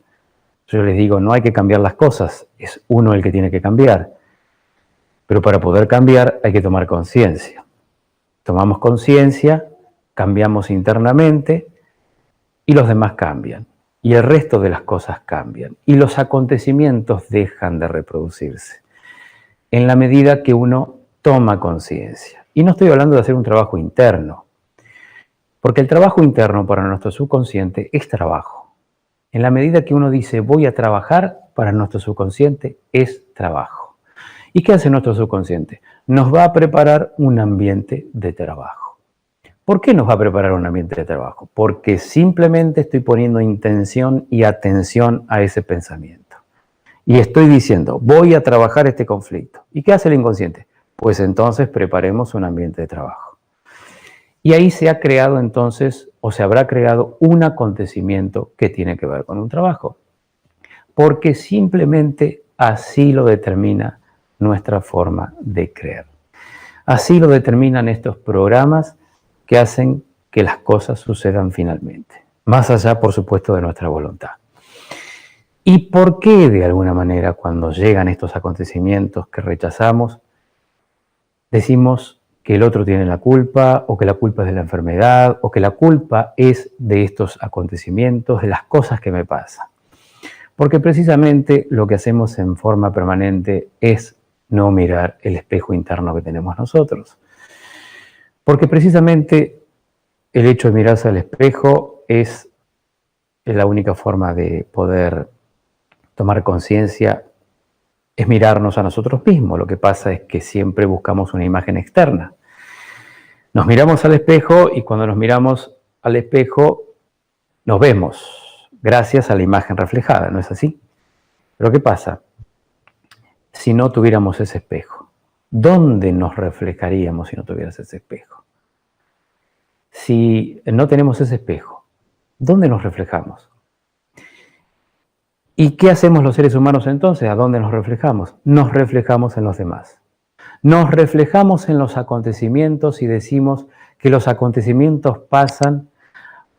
Yo les digo, no hay que cambiar las cosas, es uno el que tiene que cambiar. Pero para poder cambiar hay que tomar conciencia. Tomamos conciencia, cambiamos internamente y los demás cambian. Y el resto de las cosas cambian. Y los acontecimientos dejan de reproducirse en la medida que uno toma conciencia. Y no estoy hablando de hacer un trabajo interno, porque el trabajo interno para nuestro subconsciente es trabajo. En la medida que uno dice voy a trabajar, para nuestro subconsciente es trabajo. ¿Y qué hace nuestro subconsciente? Nos va a preparar un ambiente de trabajo. ¿Por qué nos va a preparar un ambiente de trabajo? Porque simplemente estoy poniendo intención y atención a ese pensamiento. Y estoy diciendo, voy a trabajar este conflicto. ¿Y qué hace el inconsciente? Pues entonces preparemos un ambiente de trabajo. Y ahí se ha creado entonces, o se habrá creado un acontecimiento que tiene que ver con un trabajo. Porque simplemente así lo determina nuestra forma de creer. Así lo determinan estos programas que hacen que las cosas sucedan finalmente. Más allá, por supuesto, de nuestra voluntad. ¿Y por qué, de alguna manera, cuando llegan estos acontecimientos que rechazamos, decimos que el otro tiene la culpa, o que la culpa es de la enfermedad, o que la culpa es de estos acontecimientos, de las cosas que me pasan. Porque precisamente lo que hacemos en forma permanente es no mirar el espejo interno que tenemos nosotros. Porque precisamente el hecho de mirarse al espejo es la única forma de poder tomar conciencia, es mirarnos a nosotros mismos. Lo que pasa es que siempre buscamos una imagen externa. Nos miramos al espejo y cuando nos miramos al espejo nos vemos gracias a la imagen reflejada, ¿no es así? Pero ¿qué pasa si no tuviéramos ese espejo? ¿Dónde nos reflejaríamos si no tuvieras ese espejo? Si no tenemos ese espejo, ¿dónde nos reflejamos? ¿Y qué hacemos los seres humanos entonces? ¿A dónde nos reflejamos? Nos reflejamos en los demás. Nos reflejamos en los acontecimientos y decimos que los acontecimientos pasan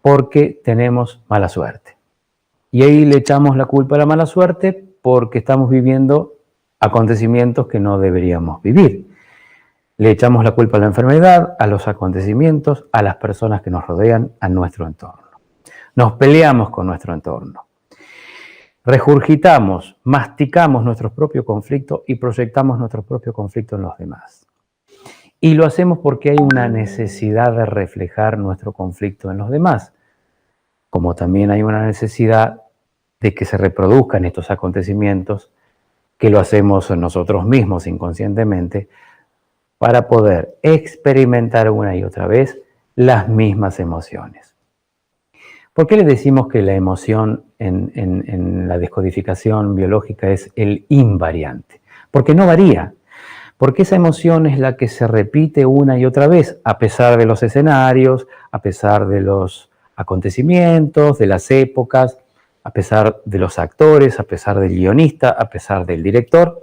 porque tenemos mala suerte. Y ahí le echamos la culpa a la mala suerte porque estamos viviendo acontecimientos que no deberíamos vivir. Le echamos la culpa a la enfermedad, a los acontecimientos, a las personas que nos rodean, a nuestro entorno. Nos peleamos con nuestro entorno. Regurgitamos, masticamos nuestro propio conflicto y proyectamos nuestro propio conflicto en los demás. Y lo hacemos porque hay una necesidad de reflejar nuestro conflicto en los demás, como también hay una necesidad de que se reproduzcan estos acontecimientos, que lo hacemos nosotros mismos inconscientemente, para poder experimentar una y otra vez las mismas emociones. ¿Por qué le decimos que la emoción en la descodificación biológica es el invariante? Porque no varía. Porque esa emoción es la que se repite una y otra vez, a pesar de los escenarios, a pesar de los acontecimientos, de las épocas, a pesar de los actores, a pesar del guionista, a pesar del director.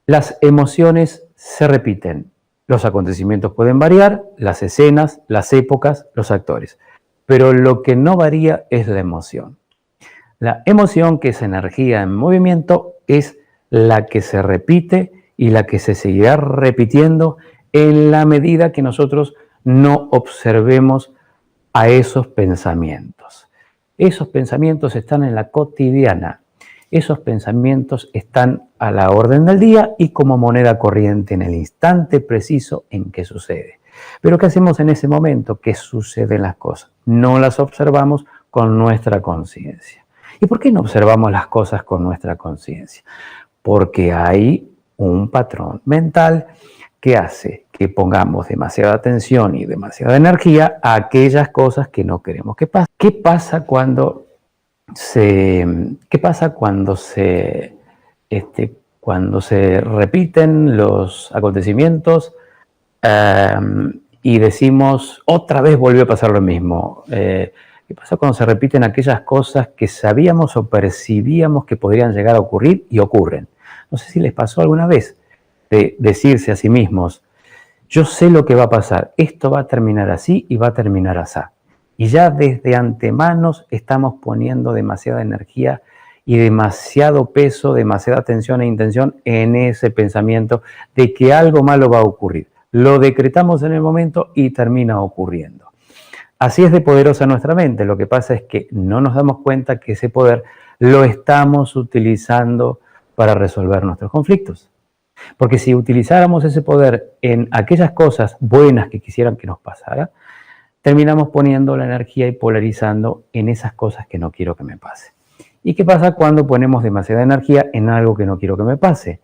Las emociones se repiten. Los acontecimientos pueden variar, las escenas, las épocas, los actores. Pero lo que no varía es la emoción. La emoción, que es energía en movimiento, es la que se repite y la que se seguirá repitiendo en la medida que nosotros no observemos a esos pensamientos. Esos pensamientos están en la cotidiana. Esos pensamientos están a la orden del día y como moneda corriente en el instante preciso en que sucede. Pero ¿qué hacemos en ese momento? ¿Qué suceden las cosas? No las observamos con nuestra conciencia. ¿Y por qué no observamos las cosas con nuestra conciencia? Porque hay un patrón mental que hace que pongamos demasiada atención y demasiada energía a aquellas cosas que no queremos que pasen. ¿Qué pasa cuando se repiten los acontecimientos y decimos, otra vez volvió a pasar lo mismo? ¿Qué pasa cuando se repiten aquellas cosas que sabíamos o percibíamos que podrían llegar a ocurrir y ocurren? No sé si les pasó alguna vez de decirse a sí mismos, yo sé lo que va a pasar, esto va a terminar así y va a terminar así. Y ya desde antemano estamos poniendo demasiada energía y demasiado peso, demasiada atención e intención en ese pensamiento de que algo malo va a ocurrir. Lo decretamos en el momento y termina ocurriendo. Así es de poderosa nuestra mente. Lo que pasa es que no nos damos cuenta que ese poder lo estamos utilizando para resolver nuestros conflictos. Porque si utilizáramos ese poder en aquellas cosas buenas que quisieran que nos pasara, terminamos poniendo la energía y polarizando en esas cosas que no quiero que me pase. ¿Y qué pasa cuando ponemos demasiada energía en algo que no quiero que me pase?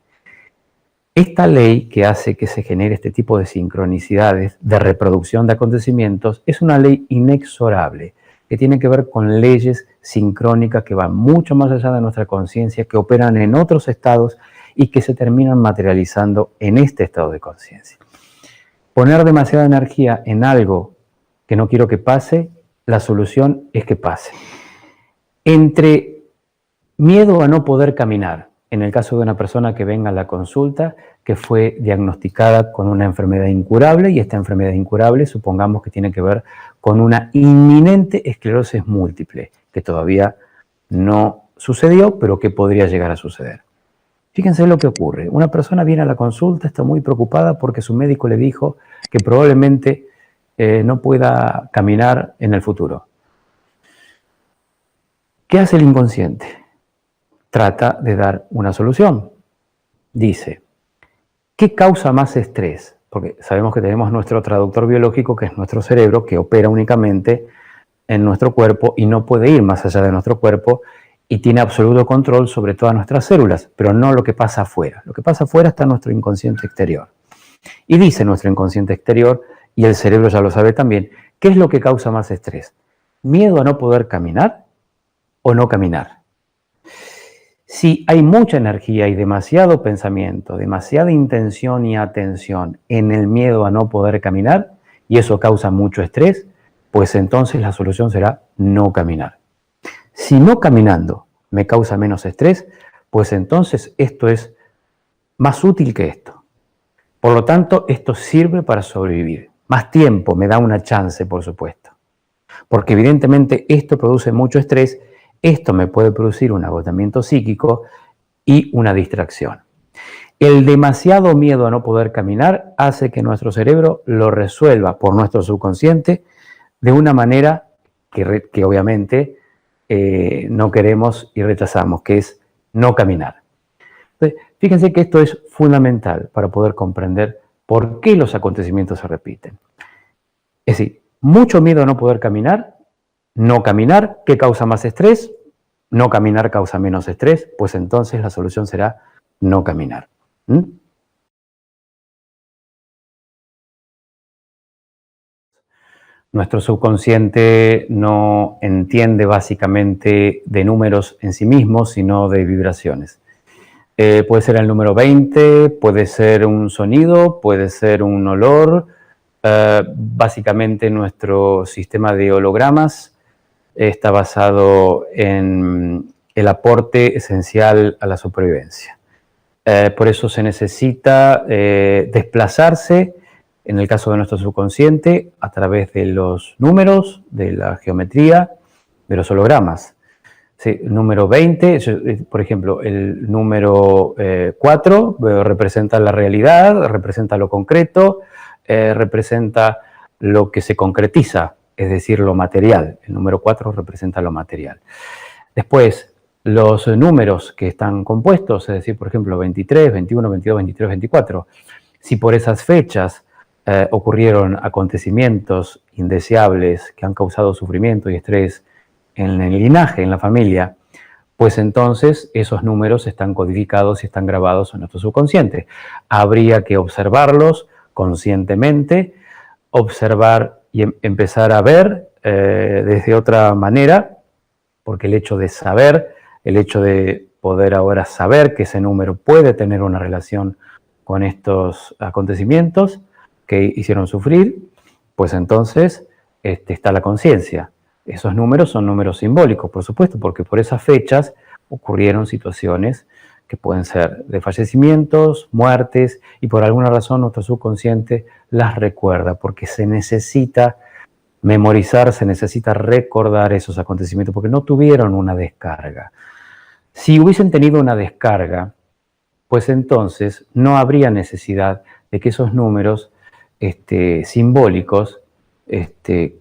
Esta ley que hace que se genere este tipo de sincronicidades, de reproducción de acontecimientos, es una ley inexorable, que tiene que ver con leyes sincrónicas que van mucho más allá de nuestra conciencia, que operan en otros estados y que se terminan materializando en este estado de conciencia. Poner demasiada energía en algo que no quiero que pase, la solución es que pase. Entre miedo a no poder caminar, en el caso de una persona que venga a la consulta, que fue diagnosticada con una enfermedad incurable, y esta enfermedad incurable supongamos que tiene que ver con una inminente esclerosis múltiple, que todavía no sucedió, pero que podría llegar a suceder. Fíjense lo que ocurre. Una persona viene a la consulta, está muy preocupada porque su médico le dijo que probablemente no pueda caminar en el futuro. ¿Qué hace el inconsciente? Trata de dar una solución. Dice, ¿qué causa más estrés? Porque sabemos que tenemos nuestro traductor biológico, que es nuestro cerebro, que opera únicamente en nuestro cuerpo y no puede ir más allá de nuestro cuerpo y tiene absoluto control sobre todas nuestras células, pero no lo que pasa afuera. Lo que pasa afuera está en nuestro inconsciente exterior. Y dice nuestro inconsciente exterior, y el cerebro ya lo sabe también, ¿qué es lo que causa más estrés? ¿Miedo a no poder caminar o no caminar? Si hay mucha energía y demasiado pensamiento, demasiada intención y atención en el miedo a no poder caminar, y eso causa mucho estrés, pues entonces la solución será no caminar. Si no caminando me causa menos estrés, pues entonces esto es más útil que esto. Por lo tanto, esto sirve para sobrevivir. Más tiempo me da una chance, por supuesto. Porque evidentemente esto produce mucho estrés, esto me puede producir un agotamiento psíquico y una distracción. El demasiado miedo a no poder caminar hace que nuestro cerebro lo resuelva por nuestro subconsciente de una manera que obviamente no queremos y rechazamos, que es no caminar. Entonces, fíjense que esto es fundamental para poder comprender por qué los acontecimientos se repiten. Es decir, mucho miedo a no poder caminar, no caminar, ¿qué causa más estrés? No caminar causa menos estrés, pues entonces la solución será no caminar. Nuestro subconsciente no entiende básicamente de números en sí mismos, sino de vibraciones. Puede ser el número 20, puede ser un sonido, puede ser un olor. Básicamente nuestro sistema de hologramas está basado en el aporte esencial a la supervivencia. Por eso se necesita desplazarse, en el caso de nuestro subconsciente, a través de los números, de la geometría, de los hologramas. Sí, el número 20, por ejemplo, el número 4 representa la realidad, representa lo concreto, representa lo que se concretiza, es decir, lo material. El número 4 representa lo material. Después, los números que están compuestos, es decir, por ejemplo, 23, 21, 22, 23, 24, si por esas fechas ocurrieron acontecimientos indeseables que han causado sufrimiento y estrés en el linaje, en la familia, pues entonces esos números están codificados y están grabados en nuestro subconsciente. Habría que observarlos conscientemente, observar y empezar a ver desde otra manera, porque el hecho de saber, el hecho de poder ahora saber que ese número puede tener una relación con estos acontecimientos que hicieron sufrir, pues entonces está la conciencia. Esos números son números simbólicos, por supuesto, porque por esas fechas ocurrieron situaciones que pueden ser de fallecimientos, muertes, y por alguna razón nuestro subconsciente las recuerda, porque se necesita memorizar, se necesita recordar esos acontecimientos, porque no tuvieron una descarga. Si hubiesen tenido una descarga, pues entonces no habría necesidad de que esos números simbólicos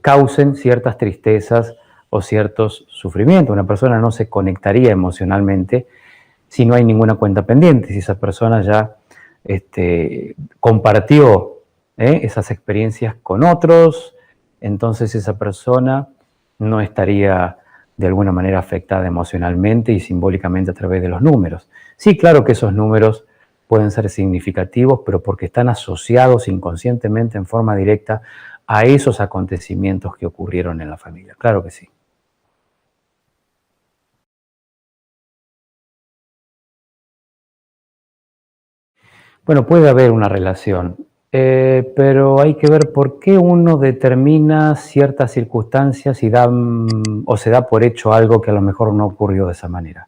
causen ciertas tristezas o ciertos sufrimientos. Una persona no se conectaría emocionalmente si no hay ninguna cuenta pendiente, si esa persona ya compartió esas experiencias con otros, entonces esa persona no estaría de alguna manera afectada emocionalmente y simbólicamente a través de los números. Sí, claro que esos números pueden ser significativos, pero porque están asociados inconscientemente en forma directa a esos acontecimientos que ocurrieron en la familia. Claro que sí. Bueno, puede haber una relación, pero hay que ver por qué uno determina ciertas circunstancias y o se da por hecho algo que a lo mejor no ocurrió de esa manera.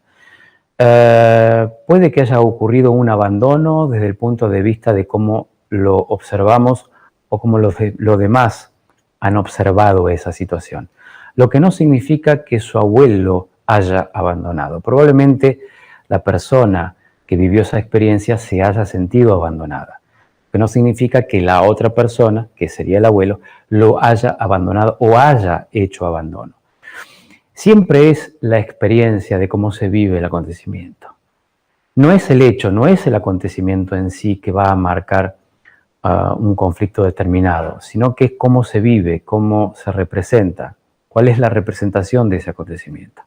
Puede que haya ocurrido un abandono desde el punto de vista de cómo lo observamos o cómo los demás han observado esa situación. Lo que no significa que su abuelo haya abandonado. Probablemente la persona que vivió esa experiencia se haya sentido abandonada. Que no significa que la otra persona, que sería el abuelo, lo haya abandonado o haya hecho abandono. Siempre es la experiencia de cómo se vive el acontecimiento. No es el hecho, no es el acontecimiento en sí que va a marcar un conflicto determinado, sino que es cómo se vive, cómo se representa, cuál es la representación de ese acontecimiento.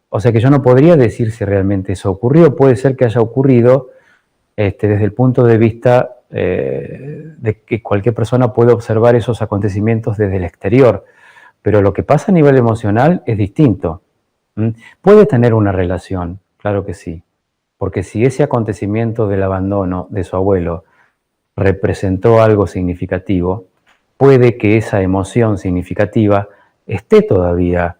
O sea que yo no podría decir si realmente eso ocurrió. Puede ser que haya ocurrido desde el punto de vista de que cualquier persona puede observar esos acontecimientos desde el exterior, pero lo que pasa a nivel emocional es distinto. Puede tener una relación, claro que sí, porque si ese acontecimiento del abandono de su abuelo representó algo significativo, puede que esa emoción significativa esté todavía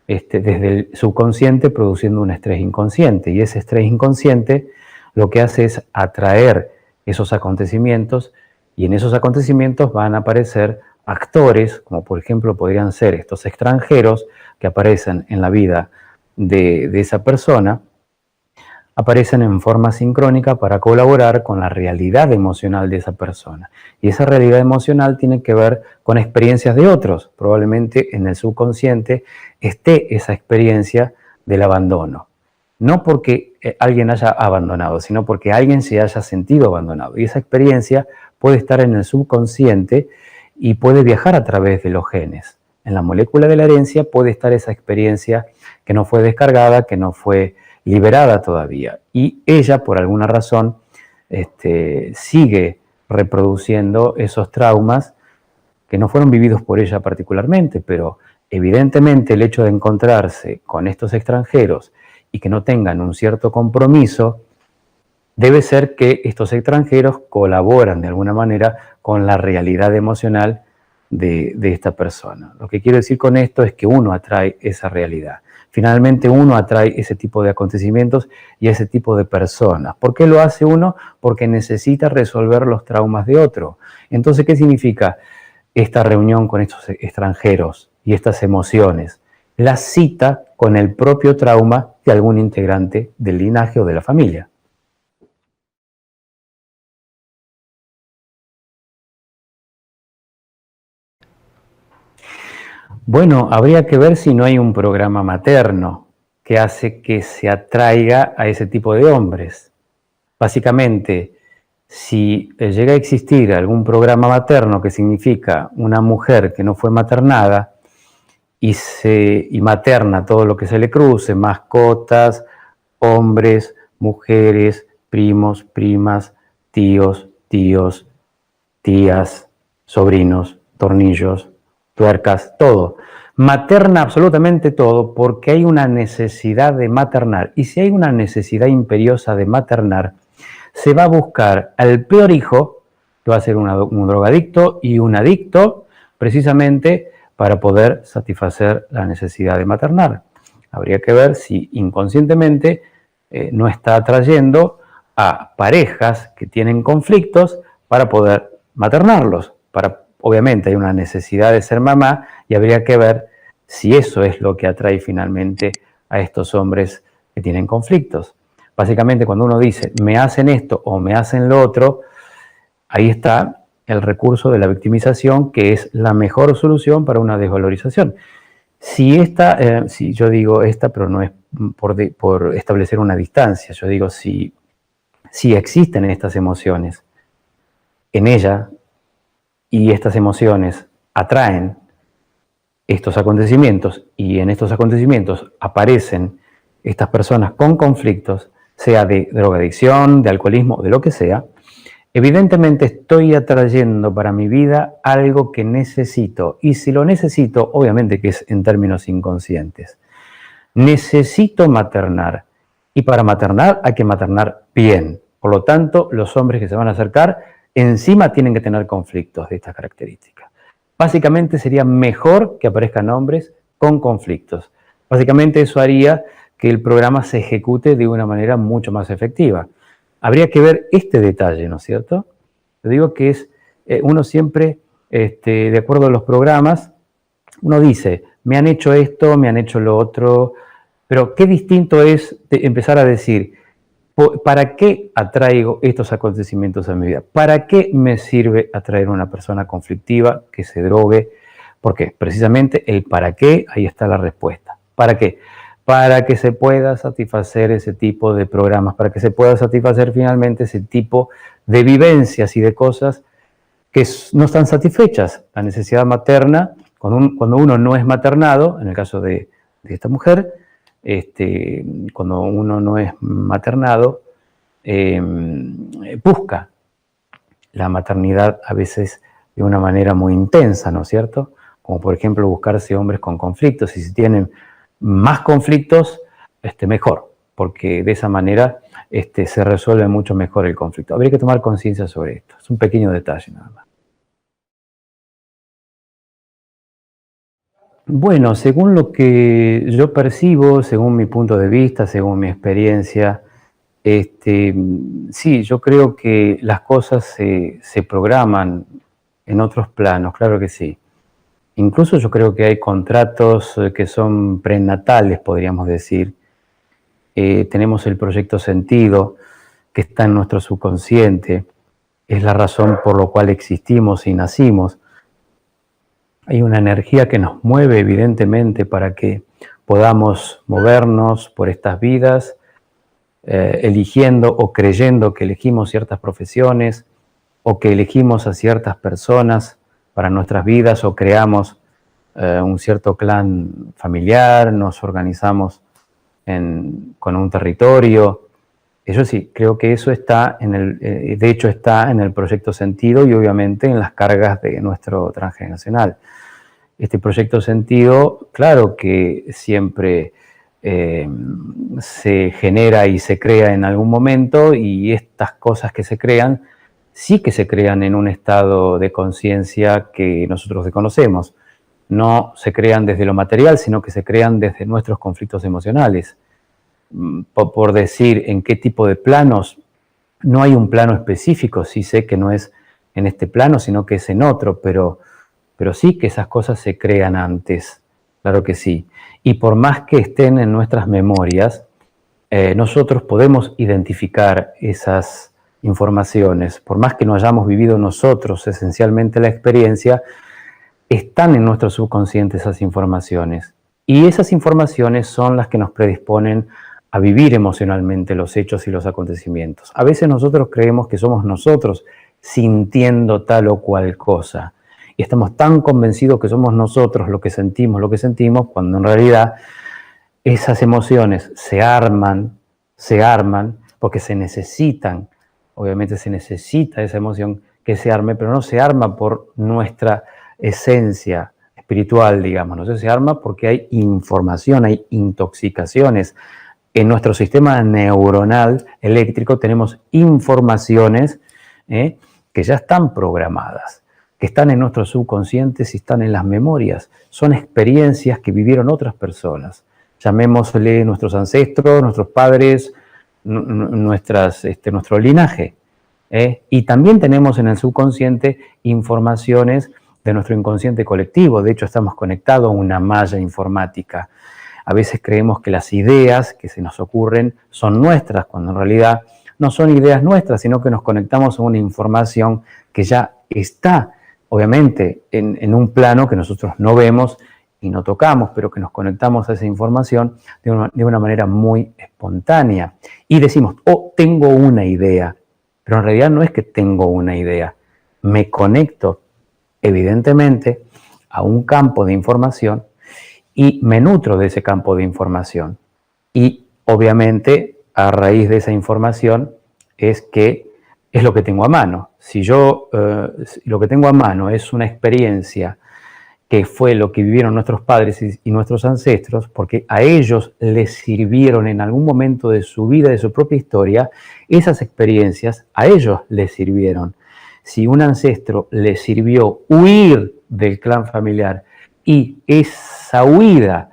desde el subconsciente produciendo un estrés inconsciente, y ese estrés inconsciente lo que hace es atraer esos acontecimientos, y en esos acontecimientos van a aparecer actores, como por ejemplo podrían ser estos extranjeros que aparecen en la vida de esa persona, aparecen en forma sincrónica para colaborar con la realidad emocional de esa persona. Y esa realidad emocional tiene que ver con experiencias de otros. Probablemente en el subconsciente esté esa experiencia del abandono. No porque alguien haya abandonado, sino porque alguien se haya sentido abandonado. Y esa experiencia puede estar en el subconsciente y puede viajar a través de los genes. En la molécula de la herencia puede estar esa experiencia que no fue descargada, que no fue liberada todavía, y ella por alguna razón sigue reproduciendo esos traumas que no fueron vividos por ella particularmente, pero evidentemente el hecho de encontrarse con estos extranjeros y que no tengan un cierto compromiso, debe ser que estos extranjeros colaboran de alguna manera con la realidad emocional de esta persona. Lo que quiero decir con esto es que uno atrae esa realidad. Finalmente uno atrae ese tipo de acontecimientos y ese tipo de personas. ¿Por qué lo hace uno? Porque necesita resolver los traumas de otro. Entonces, ¿qué significa esta reunión con estos extranjeros y estas emociones? La cita con el propio trauma de algún integrante del linaje o de la familia. Bueno, habría que ver si no hay un programa materno que hace que se atraiga a ese tipo de hombres. Básicamente, si llega a existir algún programa materno, que significa una mujer que no fue maternada y materna todo lo que se le cruce, mascotas, hombres, mujeres, primos, primas, tíos, tías, sobrinos, tornillos, tuercas, todo. Materna absolutamente todo porque hay una necesidad de maternar. Y si hay una necesidad imperiosa de maternar, se va a buscar al peor hijo, que va a ser un drogadicto y un adicto, precisamente para poder satisfacer la necesidad de maternar. Habría que ver si inconscientemente no está atrayendo a parejas que tienen conflictos para poder maternarlos. Obviamente hay una necesidad de ser mamá y habría que ver si eso es lo que atrae finalmente a estos hombres que tienen conflictos. Básicamente cuando uno dice me hacen esto o me hacen lo otro, ahí está el recurso de la victimización, que es la mejor solución para una desvalorización. Si yo digo esta, pero no es por establecer una distancia, yo digo si existen estas emociones en ella y estas emociones atraen estos acontecimientos y en estos acontecimientos aparecen estas personas con conflictos, sea de drogadicción, de alcoholismo, de lo que sea, evidentemente estoy atrayendo para mi vida algo que necesito. Y si lo necesito, obviamente que es en términos inconscientes. Necesito maternar. Y para maternar hay que maternar bien. Por lo tanto, los hombres que se van a acercar encima tienen que tener conflictos de estas características. Básicamente sería mejor que aparezcan hombres con conflictos. Básicamente eso haría que el programa se ejecute de una manera mucho más efectiva. Habría que ver este detalle, ¿no es cierto? Yo digo que es, uno siempre, de acuerdo a los programas, uno dice, me han hecho esto, me han hecho lo otro, pero qué distinto es empezar a decir, ¿Para qué atraigo estos acontecimientos a mi vida? ¿Para qué me sirve atraer a una persona conflictiva que se drogue? ¿Por qué? Precisamente el para qué, ahí está la respuesta. ¿Para qué? Para que se pueda satisfacer ese tipo de programas, para que se pueda satisfacer finalmente ese tipo de vivencias y de cosas que no están satisfechas. La necesidad materna, cuando uno no es maternado, en el caso de esta mujer, cuando uno no es maternado, busca la maternidad a veces de una manera muy intensa, ¿no es cierto? Como por ejemplo buscarse hombres con conflictos, y si tienen más conflictos, mejor, porque de esa manera se resuelve mucho mejor el conflicto. Habría que tomar conciencia sobre esto, es un pequeño detalle nada más. Bueno, según lo que yo percibo, según mi punto de vista, según mi experiencia, sí, yo creo que las cosas se programan en otros planos, claro que sí. Incluso yo creo que hay contratos que son prenatales, podríamos decir. Tenemos el proyecto sentido que está en nuestro subconsciente, es la razón por la cual existimos y nacimos. Hay una energía que nos mueve evidentemente para que podamos movernos por estas vidas, eligiendo o creyendo que elegimos ciertas profesiones o que elegimos a ciertas personas para nuestras vidas o creamos un cierto clan familiar, nos organizamos con un territorio. Eso sí, creo que eso está de hecho está en el proyecto sentido y obviamente en las cargas de nuestro transgeneracional. Este proyecto sentido, claro que siempre se genera y se crea en algún momento, y estas cosas que se crean, sí que se crean en un estado de conciencia que nosotros desconocemos. No se crean desde lo material, sino que se crean desde nuestros conflictos emocionales. Por decir en qué tipo de planos, no hay un plano específico, sí sé que no es en este plano, sino que es en otro, pero sí que esas cosas se crean antes, claro que sí. Y por más que estén en nuestras memorias, nosotros podemos identificar esas informaciones, por más que no hayamos vivido nosotros esencialmente la experiencia, están en nuestro subconsciente esas informaciones. Y esas informaciones son las que nos predisponen a vivir emocionalmente los hechos y los acontecimientos. A veces nosotros creemos que somos nosotros sintiendo tal o cual cosa. Y estamos tan convencidos que somos nosotros lo que sentimos, cuando en realidad esas emociones se arman, porque se necesitan. Obviamente se necesita esa emoción que se arme, pero no se arma por nuestra esencia espiritual, digamos, no se arma porque hay información, hay intoxicaciones. En nuestro sistema neuronal eléctrico tenemos informaciones que ya están programadas, que están en nuestros subconscientes y están en las memorias. Son experiencias que vivieron otras personas. Llamémosle nuestros ancestros, nuestros padres, nuestro linaje. Y también tenemos en el subconsciente informaciones de nuestro inconsciente colectivo. De hecho, estamos conectados a una malla informática. A veces creemos que las ideas que se nos ocurren son nuestras, cuando en realidad no son ideas nuestras, sino que nos conectamos a una información que ya está, obviamente, en un plano que nosotros no vemos y no tocamos, pero que nos conectamos a esa información de una manera muy espontánea. Y decimos, oh, tengo una idea, pero en realidad no es que tengo una idea. Me conecto, evidentemente, a un campo de información y me nutro de ese campo de información. Y obviamente, a raíz de esa información, es lo que tengo a mano. Si yo lo que tengo a mano es una experiencia que fue lo que vivieron nuestros padres y nuestros ancestros, porque a ellos les sirvieron en algún momento de su vida, de su propia historia, esas experiencias a ellos les sirvieron. Si un ancestro les sirvió huir del clan familiar y esa huida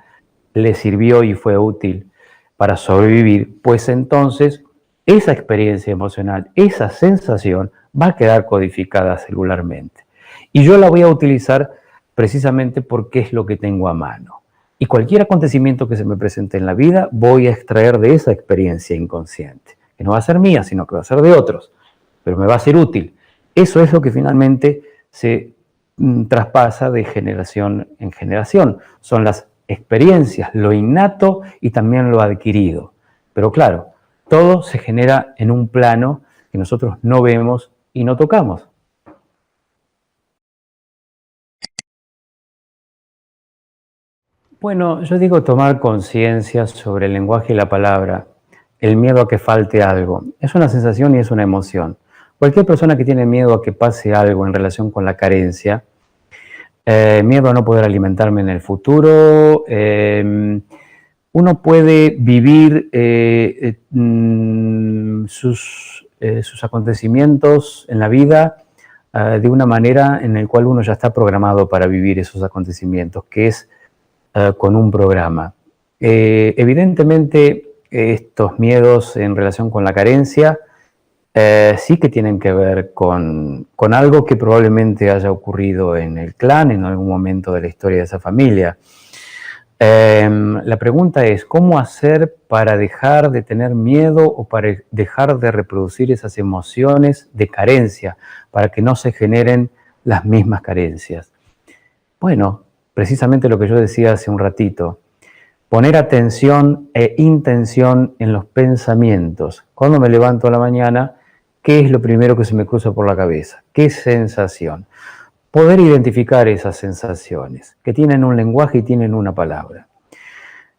les sirvió y fue útil para sobrevivir, pues entonces esa experiencia emocional, esa sensación va a quedar codificada celularmente. Y yo la voy a utilizar precisamente porque es lo que tengo a mano. Y cualquier acontecimiento que se me presente en la vida, voy a extraer de esa experiencia inconsciente. que no va a ser mía, sino que va a ser de otros, pero me va a ser útil. Eso es lo que finalmente se traspasa de generación en generación. Son las experiencias, lo innato y también lo adquirido. Pero claro, todo se genera en un plano que nosotros no vemos y no tocamos. Bueno, yo digo tomar conciencia sobre el lenguaje y la palabra, el miedo a que falte algo. Es una sensación y es una emoción. Cualquier persona que tiene miedo a que pase algo en relación con la carencia, miedo a no poder alimentarme en el futuro, uno puede vivir sus acontecimientos en la vida de una manera en la cual uno ya está programado para vivir esos acontecimientos, que es con un programa. Evidentemente, estos miedos en relación con la carencia sí que tienen que ver con algo que probablemente haya ocurrido en el clan, en algún momento de la historia de esa familia. La pregunta es, ¿cómo hacer para dejar de tener miedo o para dejar de reproducir esas emociones de carencia, para que no se generen las mismas carencias? Bueno, precisamente lo que yo decía hace un ratito, poner atención e intención en los pensamientos. Cuando me levanto a la mañana, ¿qué es lo primero que se me cruza por la cabeza? ¿Qué sensación? Poder identificar esas sensaciones, que tienen un lenguaje y tienen una palabra.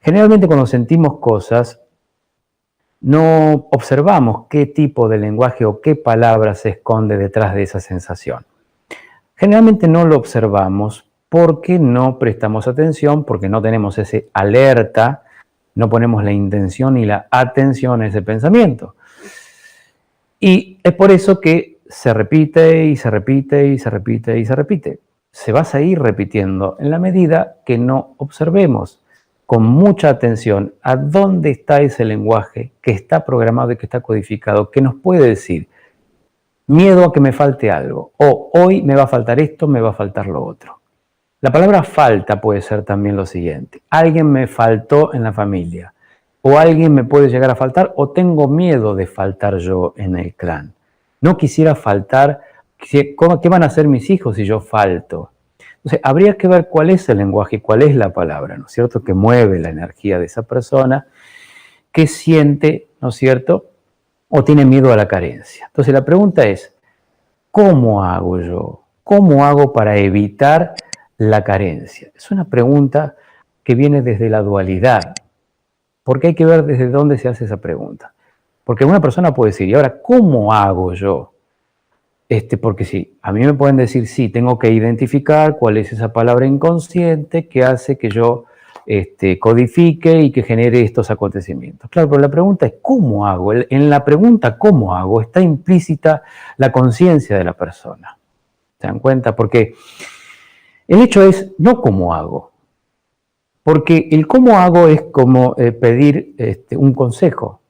Generalmente cuando sentimos cosas, no observamos qué tipo de lenguaje o qué palabra se esconde detrás de esa sensación. Generalmente no lo observamos porque no prestamos atención, porque no tenemos ese alerta, no ponemos la intención y la atención a ese pensamiento. Y es por eso que se repite y se repite y se repite y se repite. Se va a seguir repitiendo en la medida que no observemos con mucha atención a dónde está ese lenguaje que está programado y que está codificado, que nos puede decir miedo a que me falte algo, o hoy me va a faltar esto, me va a faltar lo otro. La palabra falta puede ser también lo siguiente: alguien me faltó en la familia, o alguien me puede llegar a faltar, o tengo miedo de faltar yo en el clan. No quisiera faltar, ¿qué van a hacer mis hijos si yo falto? Entonces, habría que ver cuál es el lenguaje, cuál es la palabra, ¿no es cierto?, que mueve la energía de esa persona, que siente, ¿no es cierto?, o tiene miedo a la carencia. Entonces, la pregunta es, ¿cómo hago yo? ¿Cómo hago para evitar la carencia? Es una pregunta que viene desde la dualidad, porque hay que ver desde dónde se hace esa pregunta. Porque una persona puede decir, ¿y ahora cómo hago yo? Porque sí, a mí me pueden decir, sí, tengo que identificar cuál es esa palabra inconsciente que hace que yo codifique y que genere estos acontecimientos. Claro, pero la pregunta es, ¿cómo hago? En la pregunta, ¿cómo hago?, está implícita la conciencia de la persona. ¿Se dan cuenta? Porque el hecho es, no cómo hago. Porque el cómo hago es como pedir un consejo.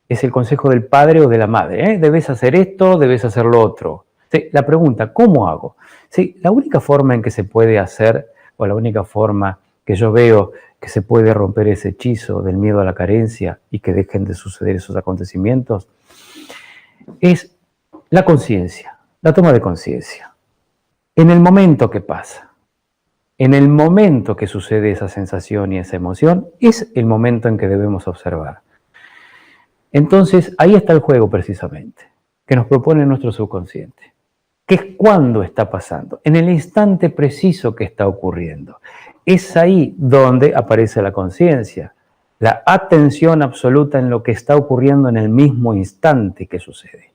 Es el consejo del padre o de la madre. Debes hacer esto, debes hacer lo otro. Sí, la pregunta, ¿cómo hago? Sí, la única forma en que se puede hacer, o la única forma que yo veo que se puede romper ese hechizo del miedo a la carencia y que dejen de suceder esos acontecimientos, es la conciencia, la toma de conciencia. En el momento que pasa, en el momento que sucede esa sensación y esa emoción, es el momento en que debemos observar. Entonces, ahí está el juego precisamente, que nos propone nuestro subconsciente, que es cuando está pasando, en el instante preciso que está ocurriendo. Es ahí donde aparece la conciencia, la atención absoluta en lo que está ocurriendo en el mismo instante que sucede.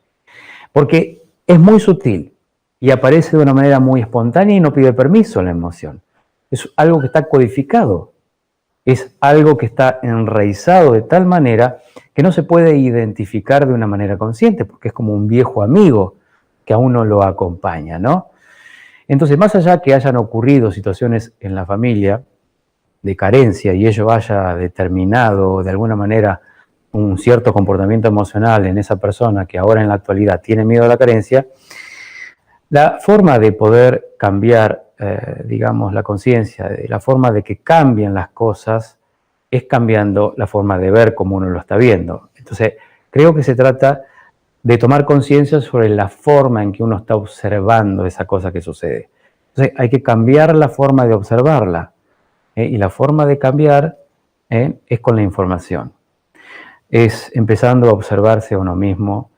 Porque es muy sutil y aparece de una manera muy espontánea y no pide permiso a la emoción. Es algo que está codificado, es algo que está enraizado de tal manera que no se puede identificar de una manera consciente, porque es como un viejo amigo que a uno lo acompaña, ¿no? Entonces, más allá que hayan ocurrido situaciones en la familia de carencia y ello haya determinado de alguna manera un cierto comportamiento emocional en esa persona que ahora en la actualidad tiene miedo a la carencia, la forma de poder cambiar, digamos, la conciencia, la forma de que cambien las cosas, es cambiando la forma de ver como uno lo está viendo. Entonces, Creo que se trata de tomar conciencia sobre la forma en que uno está observando esa cosa que sucede. Entonces hay que cambiar la forma de observarla, y la forma de cambiar es con la información. Es empezando a observarse a uno mismo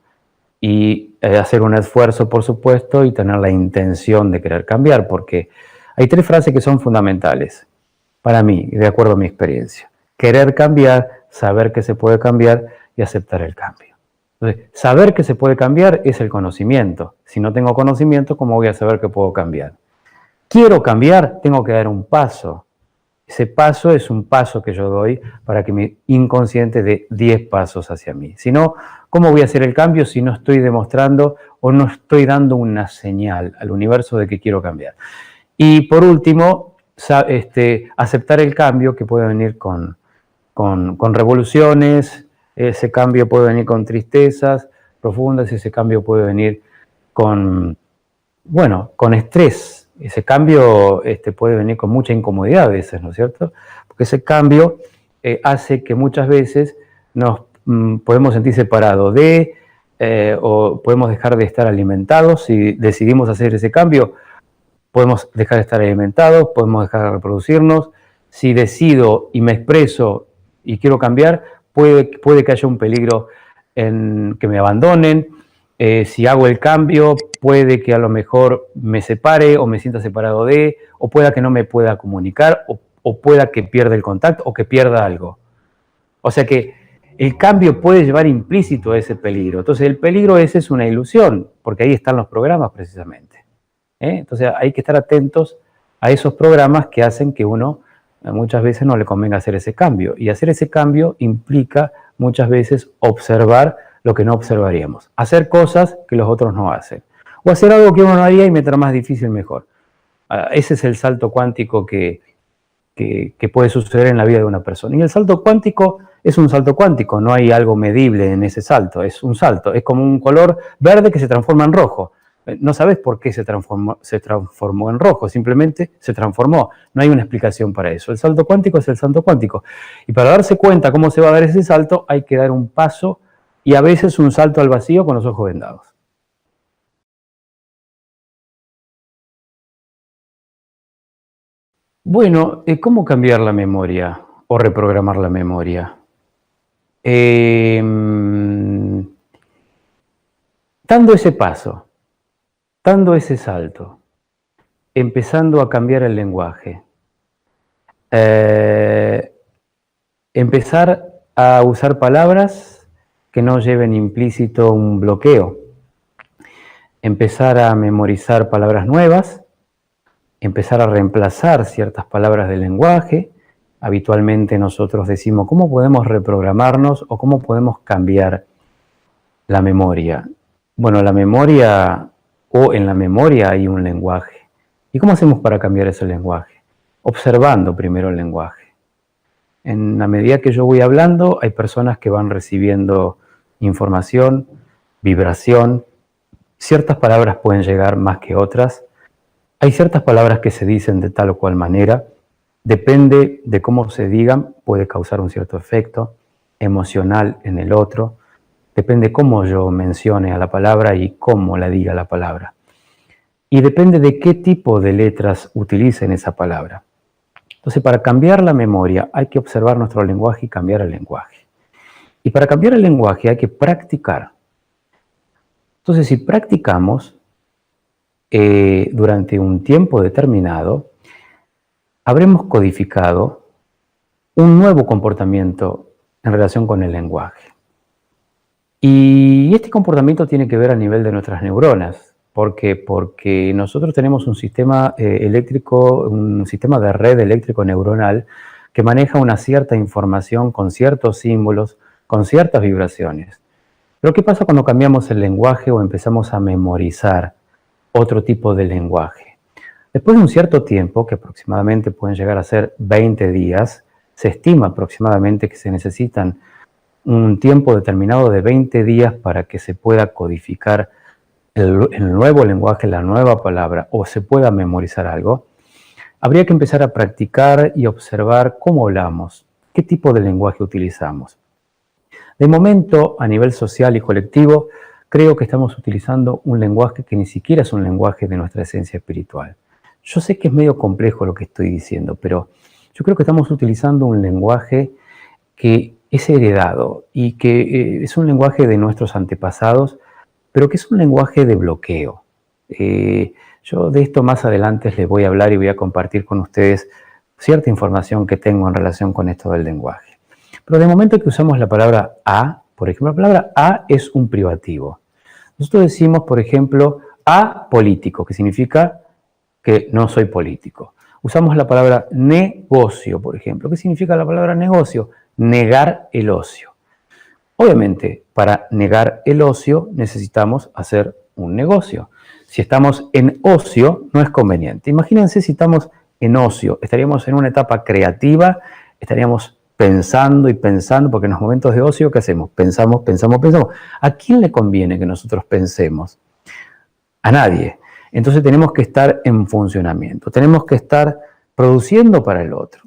y hacer un esfuerzo, por supuesto, y tener la intención de querer cambiar, porque hay 3 frases que son fundamentales para mí, de acuerdo a mi experiencia. Querer cambiar, saber que se puede cambiar y aceptar el cambio. Entonces, saber que se puede cambiar es el conocimiento. Si no tengo conocimiento, ¿cómo voy a saber que puedo cambiar? Quiero cambiar, tengo que dar un paso. Ese paso es un paso que yo doy para que mi inconsciente dé 10 pasos hacia mí. Si no, ¿cómo voy a hacer el cambio si no estoy demostrando o no estoy dando una señal al universo de que quiero cambiar? Y por último, aceptar el cambio que puede venir con revoluciones, ese cambio puede venir con tristezas profundas, ese cambio puede venir con estrés. Ese cambio puede venir con mucha incomodidad a veces, ¿no es cierto? Porque ese cambio hace que muchas veces nos podemos sentir separados o podemos dejar de estar alimentados. Si decidimos hacer ese cambio, podemos dejar de estar alimentados, podemos dejar de reproducirnos. Si decido y me expreso y quiero cambiar, puede que haya un peligro en que me abandonen. Si hago el cambio, puede que a lo mejor me separe o me sienta separado o pueda que no me pueda comunicar, o pueda que pierda el contacto o que pierda algo. O sea que el cambio puede llevar implícito a ese peligro. Entonces el peligro ese es una ilusión, porque ahí están los programas precisamente. Entonces hay que estar atentos a esos programas que hacen que uno muchas veces no le convenga hacer ese cambio. Y hacer ese cambio implica muchas veces observar lo que no observaríamos. Hacer cosas que los otros no hacen. O hacer algo que uno no haría y mientras más difícil, mejor. Ese es el salto cuántico que puede suceder en la vida de una persona. Y el salto cuántico es un salto cuántico, no hay algo medible en ese salto, es un salto. Es como un color verde que se transforma en rojo. No sabes por qué se transformó en rojo, simplemente se transformó. No hay una explicación para eso. El salto cuántico es el salto cuántico. Y para darse cuenta cómo se va a dar ese salto, hay que dar un paso y a veces un salto al vacío con los ojos vendados. Bueno, ¿cómo cambiar la memoria o reprogramar la memoria? Dando ese paso, dando ese salto, empezando a cambiar el lenguaje, empezar a usar palabras que no lleven implícito un bloqueo, empezar a memorizar palabras nuevas, empezar a reemplazar ciertas palabras del lenguaje. Habitualmente nosotros decimos, ¿cómo podemos reprogramarnos o cómo podemos cambiar la memoria? Bueno, la memoria, o en la memoria hay un lenguaje. ¿Y cómo hacemos para cambiar ese lenguaje? Observando primero el lenguaje. En la medida que yo voy hablando, hay personas que van recibiendo información, vibración. Ciertas palabras pueden llegar más que otras. Hay ciertas palabras que se dicen de tal o cual manera. Depende de cómo se digan, puede causar un cierto efecto emocional en el otro. Depende cómo yo mencione a la palabra y cómo la diga la palabra. Y depende de qué tipo de letras utilicen esa palabra. Entonces, para cambiar la memoria hay que observar nuestro lenguaje y cambiar el lenguaje. Y para cambiar el lenguaje hay que practicar. Entonces, si practicamos durante un tiempo determinado, habremos codificado un nuevo comportamiento en relación con el lenguaje. Y este comportamiento tiene que ver a nivel de nuestras neuronas. ¿Por qué? Porque nosotros tenemos un sistema eléctrico, un sistema de red eléctrico neuronal que maneja una cierta información con ciertos símbolos, con ciertas vibraciones. Pero ¿qué pasa cuando cambiamos el lenguaje o empezamos a memorizar otro tipo de lenguaje? Después de un cierto tiempo, que aproximadamente pueden llegar a ser 20 días, se estima aproximadamente que se necesitan un tiempo determinado de 20 días para que se pueda codificar el nuevo lenguaje, la nueva palabra, o se pueda memorizar algo. Habría que empezar a practicar y observar cómo hablamos, qué tipo de lenguaje utilizamos. De momento, a nivel social y colectivo, creo que estamos utilizando un lenguaje que ni siquiera es un lenguaje de nuestra esencia espiritual. Yo sé que es medio complejo lo que estoy diciendo, pero yo creo que estamos utilizando un lenguaje que es heredado y que es un lenguaje de nuestros antepasados, pero que es un lenguaje de bloqueo. Yo de esto más adelante les voy a hablar y voy a compartir con ustedes cierta información que tengo en relación con esto del lenguaje. Pero de momento que usamos la palabra a, por ejemplo, la palabra a es un privativo. Nosotros decimos, por ejemplo, apolítico, que significa que no soy político. Usamos la palabra negocio, por ejemplo. ¿Qué significa la palabra negocio? Negar el ocio. Obviamente, para negar el ocio necesitamos hacer un negocio. Si estamos en ocio, no es conveniente. Imagínense si estamos en ocio, estaríamos en una etapa creativa, estaríamos pensando y pensando, porque en los momentos de ocio, ¿qué hacemos? Pensamos. ¿A quién le conviene que nosotros pensemos? A nadie. Entonces tenemos que estar en funcionamiento, tenemos que estar produciendo para el otro.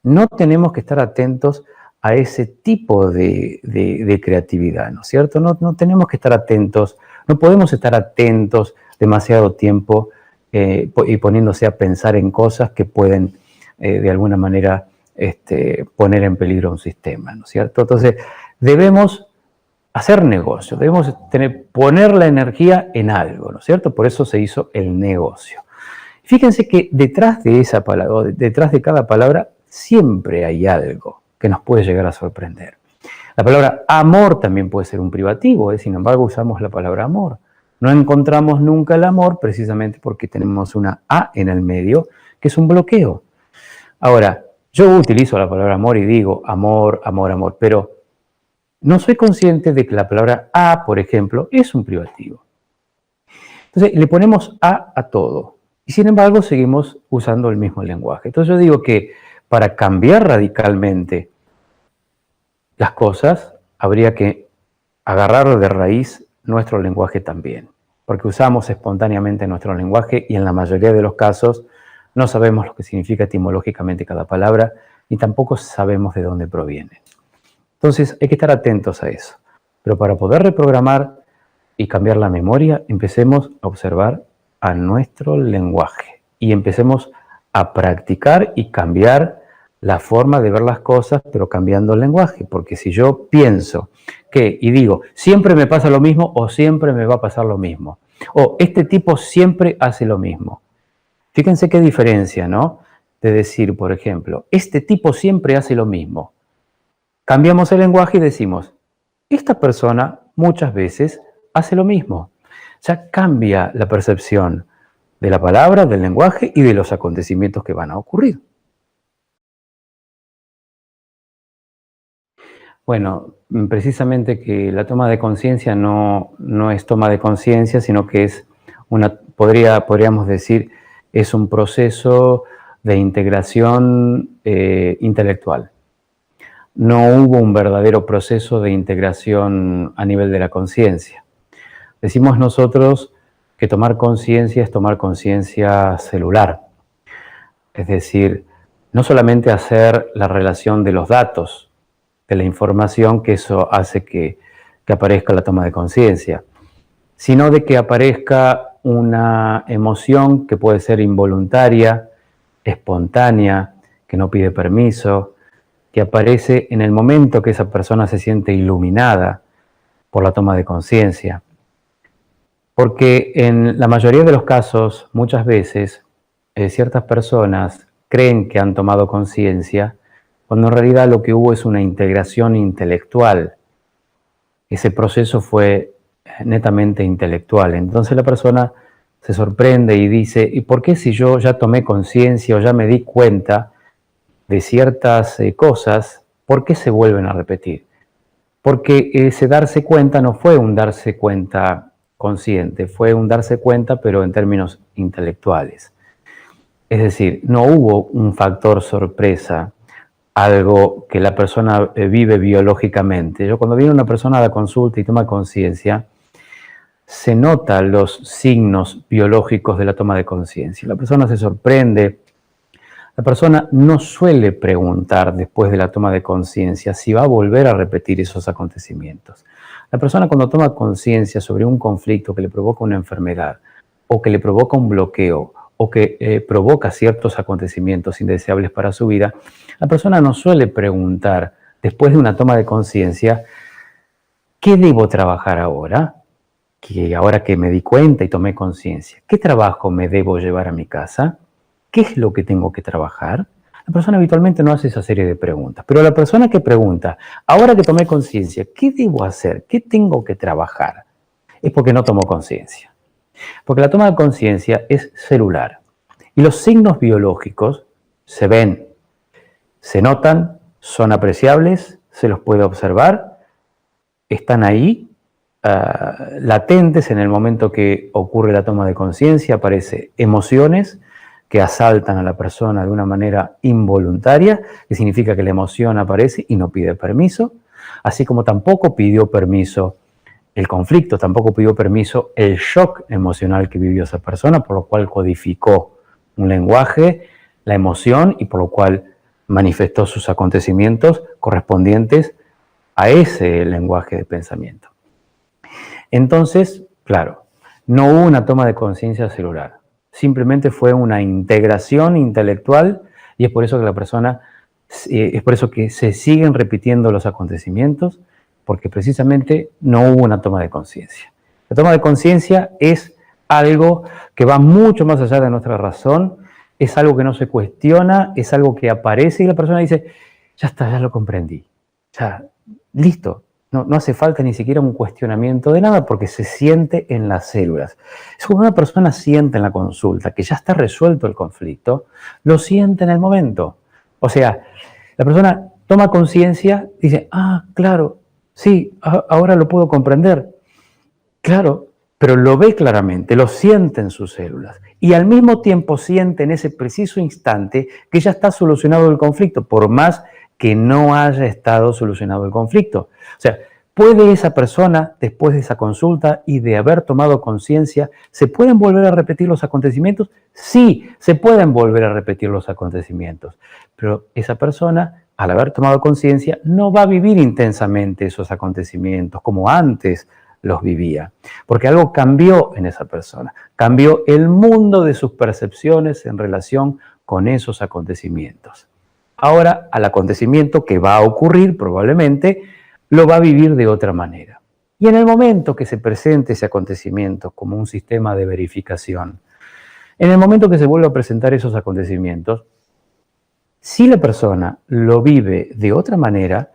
No tenemos que estar atentos a ese tipo de creatividad, ¿no es cierto? No tenemos que estar atentos, no podemos estar atentos demasiado tiempo y poniéndose a pensar en cosas que pueden de alguna manera poner en peligro un sistema, ¿no es cierto? Entonces debemos hacer negocio, debemos poner la energía en algo, ¿no es cierto? Por eso se hizo el negocio. Fíjense que detrás de esa palabra, detrás de cada palabra, siempre hay algo que nos puede llegar a sorprender. La palabra amor también puede ser un privativo, sin embargo usamos la palabra amor. No encontramos nunca el amor precisamente porque tenemos una A en el medio, que es un bloqueo. Ahora, yo utilizo la palabra amor y digo amor, amor, amor, pero no soy consciente de que la palabra a, por ejemplo, es un privativo. Entonces, le ponemos a todo. Y sin embargo, seguimos usando el mismo lenguaje. Entonces, yo digo que para cambiar radicalmente las cosas, habría que agarrar de raíz nuestro lenguaje también. Porque usamos espontáneamente nuestro lenguaje y en la mayoría de los casos no sabemos lo que significa etimológicamente cada palabra, ni tampoco sabemos de dónde proviene. Entonces hay que estar atentos a eso. Pero para poder reprogramar y cambiar la memoria, empecemos a observar a nuestro lenguaje y empecemos a practicar y cambiar la forma de ver las cosas, pero cambiando el lenguaje. Porque si yo pienso y digo, siempre me pasa lo mismo o siempre me va a pasar lo mismo, o este tipo siempre hace lo mismo. Fíjense qué diferencia, ¿no? De decir, por ejemplo, este tipo siempre hace lo mismo. Cambiamos el lenguaje y decimos, esta persona muchas veces hace lo mismo. Ya cambia la percepción de la palabra, del lenguaje y de los acontecimientos que van a ocurrir. Bueno, precisamente que la toma de conciencia no es toma de conciencia, sino que es podríamos decir, es un proceso de integración intelectual. No hubo un verdadero proceso de integración a nivel de la conciencia. Decimos nosotros que tomar conciencia es tomar conciencia celular. Es decir, no solamente hacer la relación de los datos, de la información, que eso hace que aparezca la toma de conciencia, sino de que aparezca una emoción que puede ser involuntaria, espontánea, que no pide permiso, que aparece en el momento que esa persona se siente iluminada por la toma de conciencia. Porque en la mayoría de los casos, muchas veces, ciertas personas creen que han tomado conciencia, cuando en realidad lo que hubo es una integración intelectual. Ese proceso fue netamente intelectual. Entonces la persona se sorprende y dice, ¿y por qué si yo ya tomé conciencia o ya me di cuenta de ciertas cosas, por qué se vuelven a repetir? Porque ese darse cuenta no fue un darse cuenta consciente, fue un darse cuenta pero en términos intelectuales. Es decir, no hubo un factor sorpresa, algo que la persona vive biológicamente. Yo cuando viene una persona a la consulta y toma conciencia, se notan los signos biológicos de la toma de conciencia. La persona se sorprende, La persona no suele preguntar después de la toma de conciencia si va a volver a repetir esos acontecimientos. La persona cuando toma conciencia sobre un conflicto que le provoca una enfermedad o que le provoca un bloqueo o que provoca ciertos acontecimientos indeseables para su vida, la persona no suele preguntar después de una toma de conciencia, ¿qué debo trabajar ahora? Que ahora que me di cuenta y tomé conciencia, ¿qué trabajo me debo llevar a mi casa? ¿Qué es lo que tengo que trabajar? La persona habitualmente no hace esa serie de preguntas, pero la persona que pregunta, ahora que tomé conciencia, ¿qué debo hacer? ¿Qué tengo que trabajar? Es porque no tomó conciencia. Porque la toma de conciencia es celular y los signos biológicos se ven, se notan, son apreciables, se los puede observar, están ahí, latentes en el momento que ocurre la toma de conciencia, aparecen emociones que asaltan a la persona de una manera involuntaria, que significa que la emoción aparece y no pide permiso, así como tampoco pidió permiso el conflicto, tampoco pidió permiso el shock emocional que vivió esa persona, por lo cual codificó un lenguaje, la emoción, y por lo cual manifestó sus acontecimientos correspondientes a ese lenguaje de pensamiento. Entonces, claro, no hubo una toma de conciencia celular, simplemente fue una integración intelectual y es por eso que la persona, es por eso que se siguen repitiendo los acontecimientos, porque precisamente no hubo una toma de conciencia. La toma de conciencia es algo que va mucho más allá de nuestra razón, es algo que no se cuestiona, es algo que aparece y la persona dice, ya está, ya lo comprendí, ya, listo. No hace falta ni siquiera un cuestionamiento de nada porque se siente en las células. Es como una persona siente en la consulta que ya está resuelto el conflicto, lo siente en el momento. O sea, la persona toma conciencia y dice, claro, sí, ahora lo puedo comprender. Claro, pero lo ve claramente, lo siente en sus células. Y al mismo tiempo siente en ese preciso instante que ya está solucionado el conflicto, por más que no haya estado solucionado el conflicto. O sea, ¿puede esa persona, después de esa consulta y de haber tomado conciencia, se pueden volver a repetir los acontecimientos? Sí, se pueden volver a repetir los acontecimientos. Pero esa persona, al haber tomado conciencia, no va a vivir intensamente esos acontecimientos como antes los vivía. Porque algo cambió en esa persona. Cambió el mundo de sus percepciones en relación con esos acontecimientos. Ahora, al acontecimiento que va a ocurrir probablemente, lo va a vivir de otra manera. Y en el momento que se presente ese acontecimiento como un sistema de verificación, en el momento que se vuelva a presentar esos acontecimientos, si la persona lo vive de otra manera,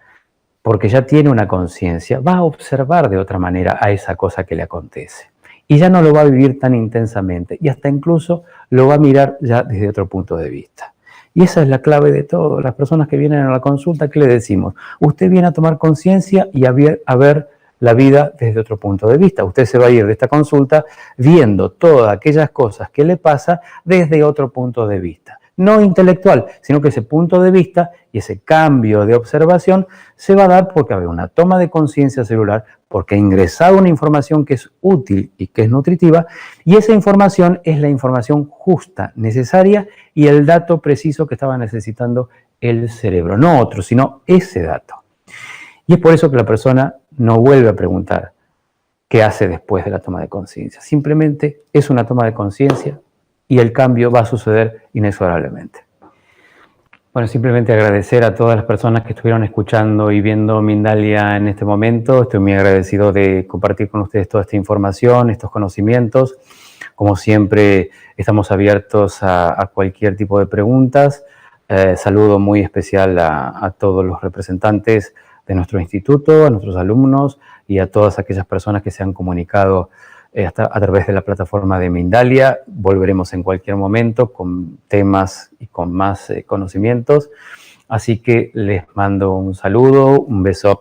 porque ya tiene una conciencia, va a observar de otra manera a esa cosa que le acontece. Y ya no lo va a vivir tan intensamente y hasta incluso lo va a mirar ya desde otro punto de vista. Y esa es la clave de todo. Las personas que vienen a la consulta, ¿qué le decimos? Usted viene a tomar conciencia y a ver la vida desde otro punto de vista. Usted se va a ir de esta consulta viendo todas aquellas cosas que le pasa desde otro punto de vista. No intelectual, sino que ese punto de vista y ese cambio de observación se va a dar porque hay una toma de conciencia celular, porque ha ingresado una información que es útil y que es nutritiva, y esa información es la información justa, necesaria y el dato preciso que estaba necesitando el cerebro, no otro, sino ese dato. Y es por eso que la persona no vuelve a preguntar qué hace después de la toma de conciencia. Simplemente es una toma de conciencia y el cambio va a suceder inexorablemente. Bueno, simplemente agradecer a todas las personas que estuvieron escuchando y viendo Mindalia en este momento. Estoy muy agradecido de compartir con ustedes toda esta información, estos conocimientos. Como siempre, estamos abiertos a cualquier tipo de preguntas. Saludo muy especial a todos los representantes de nuestro instituto, a nuestros alumnos y a todas aquellas personas que se han comunicado a través de la plataforma de Mindalia. Volveremos en cualquier momento con temas y con más conocimientos. Así que les mando un saludo, un beso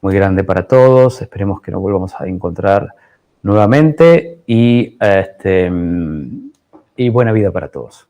muy grande para todos. Esperemos que nos volvamos a encontrar nuevamente y buena vida para todos.